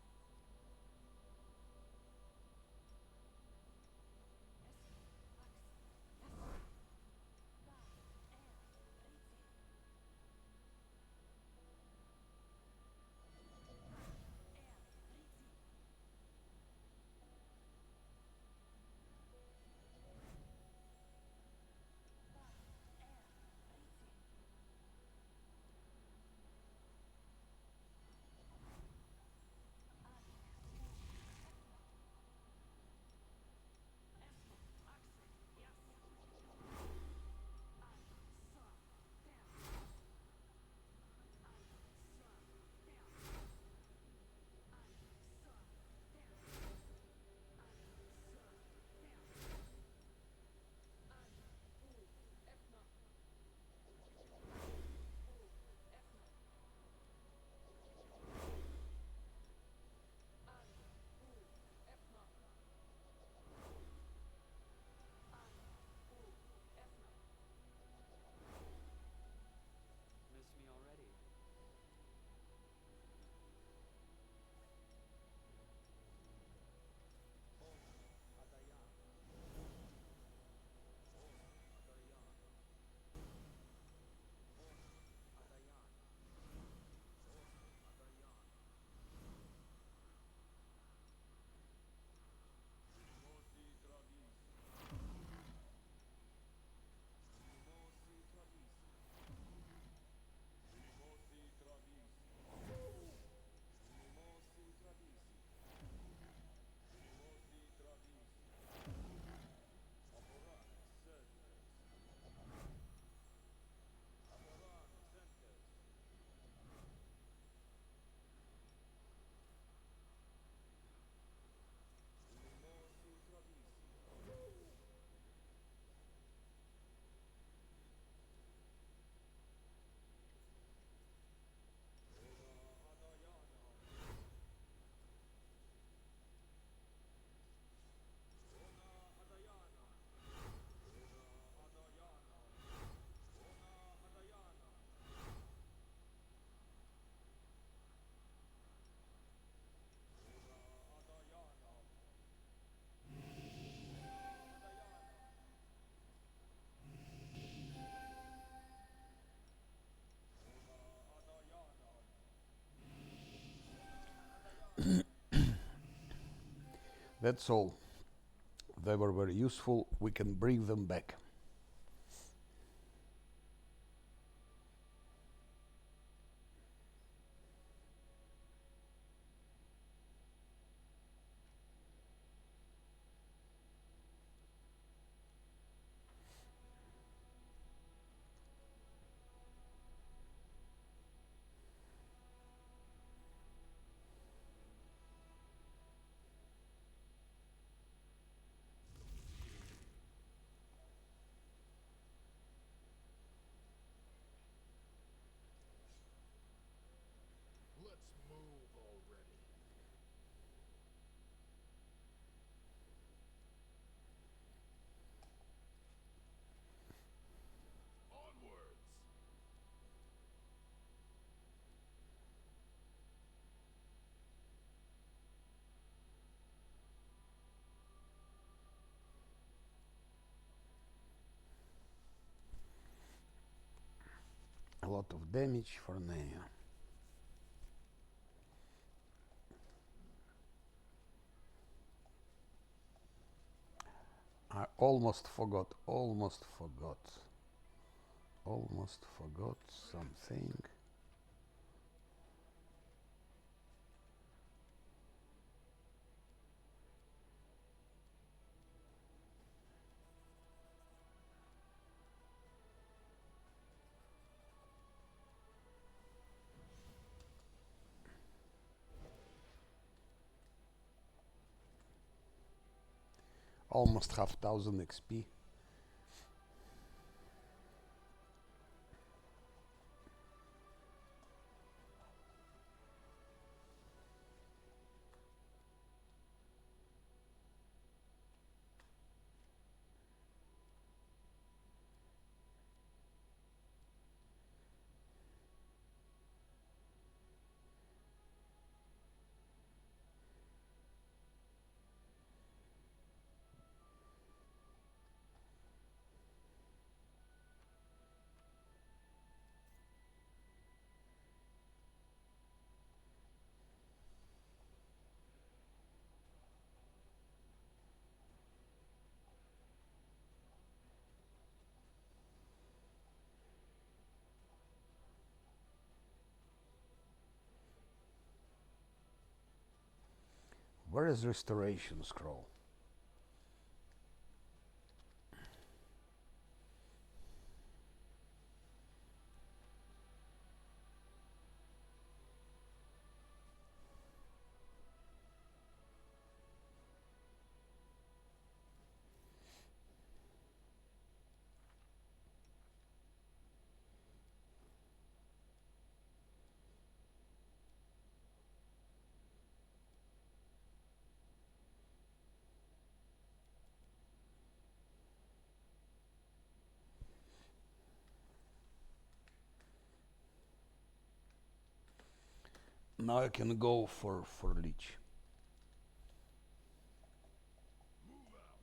Miss me already? That's all. They were very useful. We can bring them back. lot of damage for now. I almost forgot something. Almost 1,000 XP. Where is restoration scroll? Now I can go for Lich. Move out.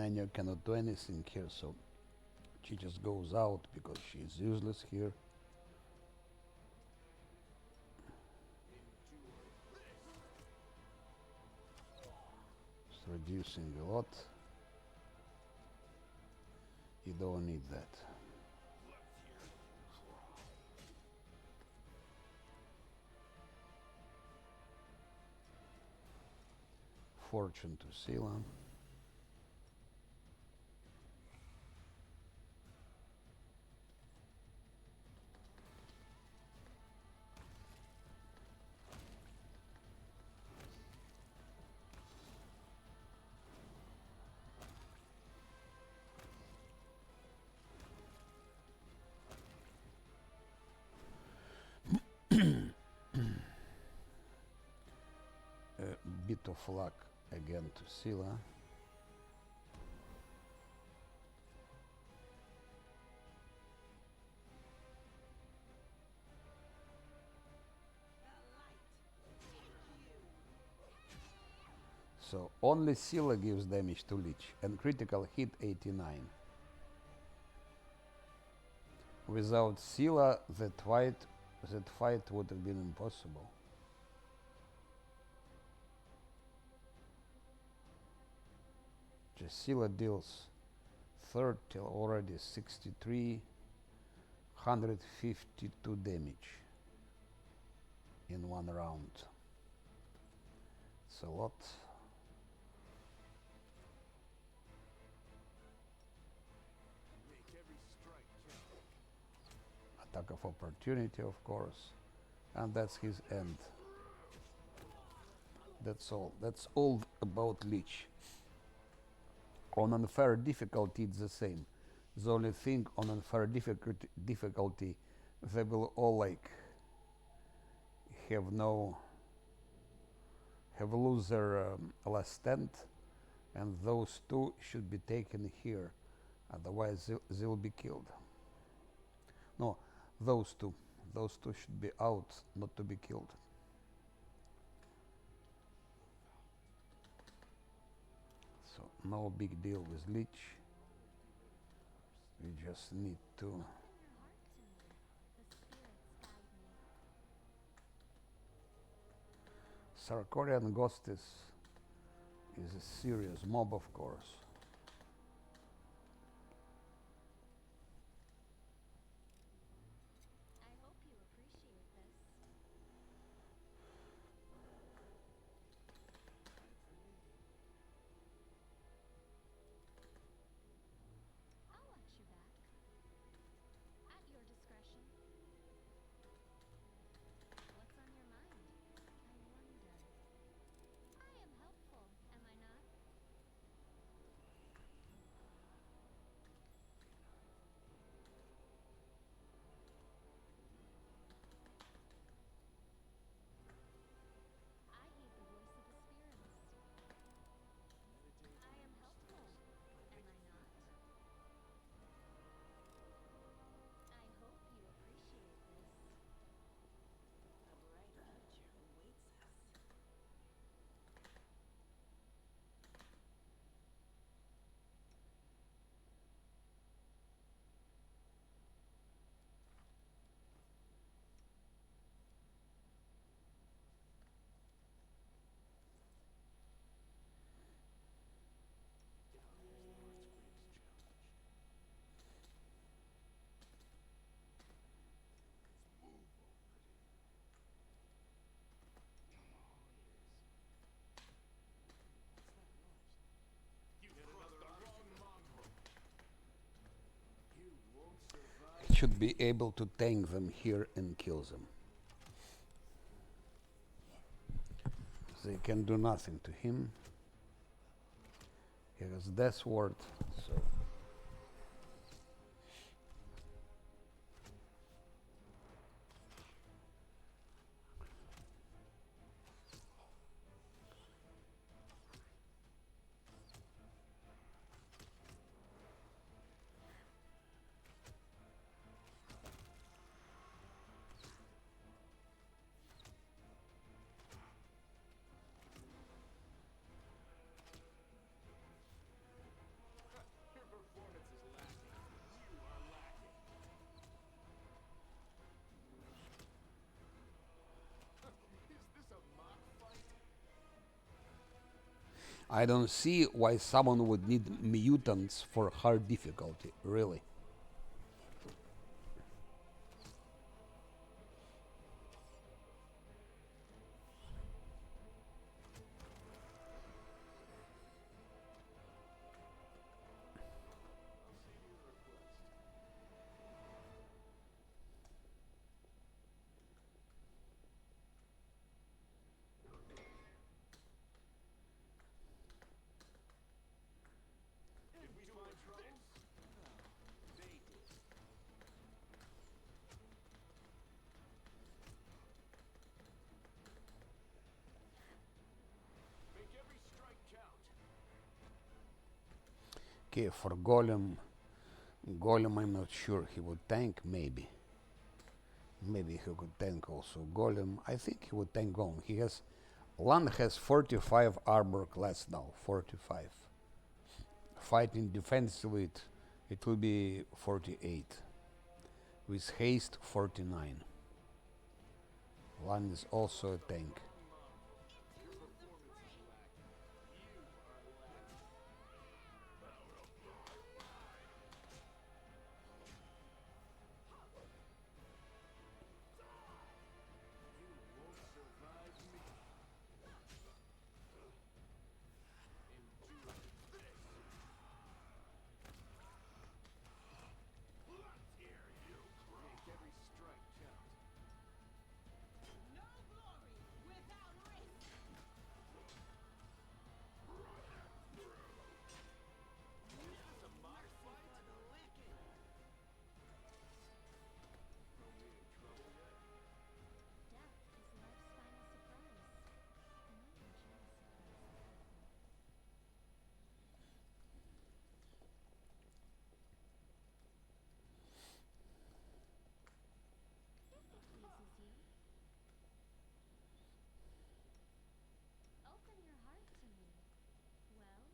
Nanya cannot do anything here, so she just goes out because she's useless here. It's reducing a lot. You don't need that. Fortune to Sila. A bit of luck again to Sila. So only Sila gives damage to Lich and critical hit 89. Without Sila, that fight would have been impossible. Just Sila deals 30 already 63, 152 damage in one round. It's a lot. Make every strike count. Attack of opportunity, of course, and that's his end. That's all. That's all about Lich. On unfair difficulty, it's the same. The only thing on unfair difficulty, they will all like have lose their last stand, and those two should be taken here, otherwise they'll be killed. No, those two should be out, not to be killed. So no big deal with Lich. We just need to Open your heart to me. The spirits guide me. Sarkorian Ghostis is a serious mob, of course. I hope you appreciate this. I'll watch your back. At your discretion. What's on your mind? I wonder. I am helpful, am I not? I heed the voice of the spirits. I am helpful, am I not? I hope you appreciate this. A bright future awaits us. Should be able to tank them here and kill them. They can do nothing to him. He has Death Ward, so I don't see why someone would need mutants for hard difficulty, really. Did we find trouble? No, they did. Make every strike count. Okay, for Golem I'm not sure he would tank, maybe. Maybe he could tank also Golem. I think he would tank Golem. Lan has 45 armor class now, 45. Fighting defensively, it will be 48. With haste, 49. Lan is also a tank. Your performance is lacking. You are lacking. You won't survive me. Endure this. Let's hear you cry. Make every strike count. No glory without risk. Is this a mock fight? For the wicked. Throw me in trouble yet? Death is life's final surprise. No one enjoys surprises. If it pleases you. Open your heart to me. Well?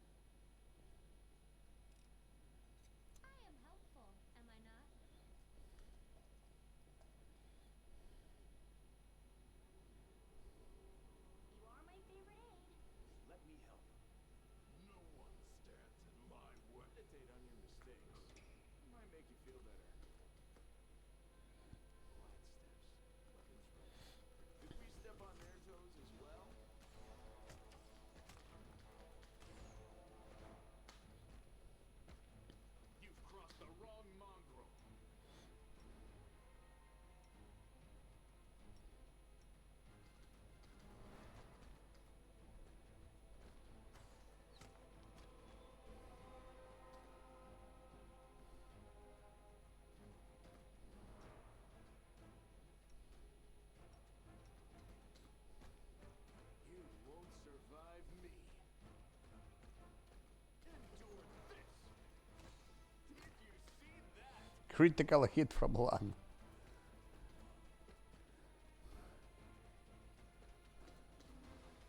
I am helpful, am I not? You are my favorite aide. Let me help. No one stands in my way. Meditate on your mistakes. It might make you feel better. Quiet steps, weapons ready. Did we step on their toes as well? You've crossed the wrong mongrel. You won't survive me. Endure this. Did you see that? Critical hit from Lan.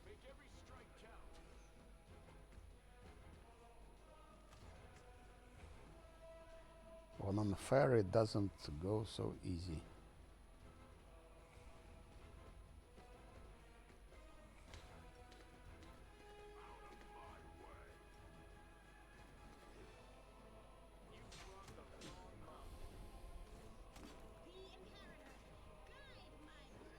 Make every strike count. When on fair it doesn't go so easy. You've crossed the wrong mongrel. The inheritor. Guide my blade.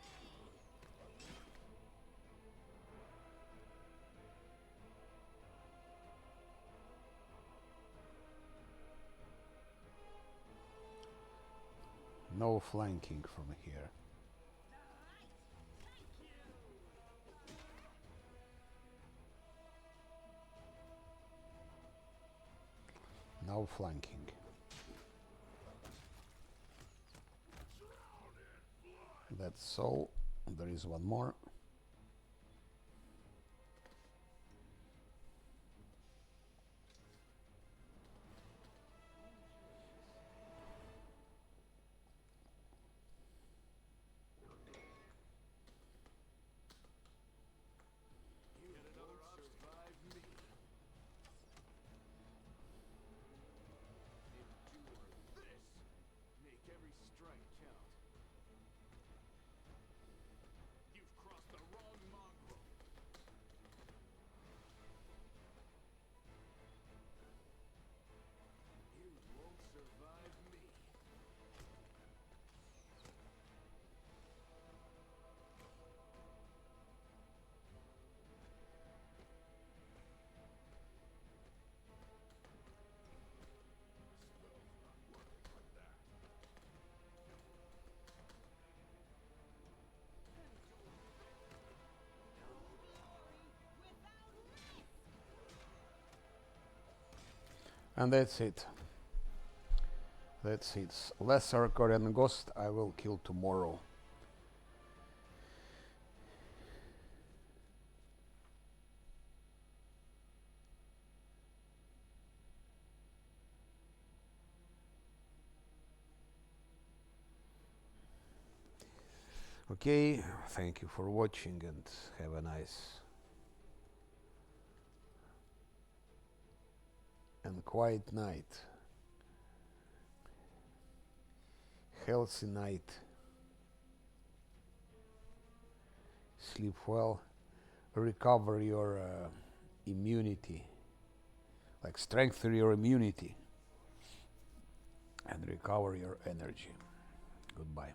No flanking from here. No flanking. That's all. There is one more. You get another survive me. Endure this. Make every strike count. You've crossed And that's it. That's it. Lesser Korean ghost I will kill tomorrow. Okay, thank you for watching and have a nice and quiet night. Healthy night. Sleep well. Recover your immunity. Like strengthen your immunity. And recover your energy. Goodbye.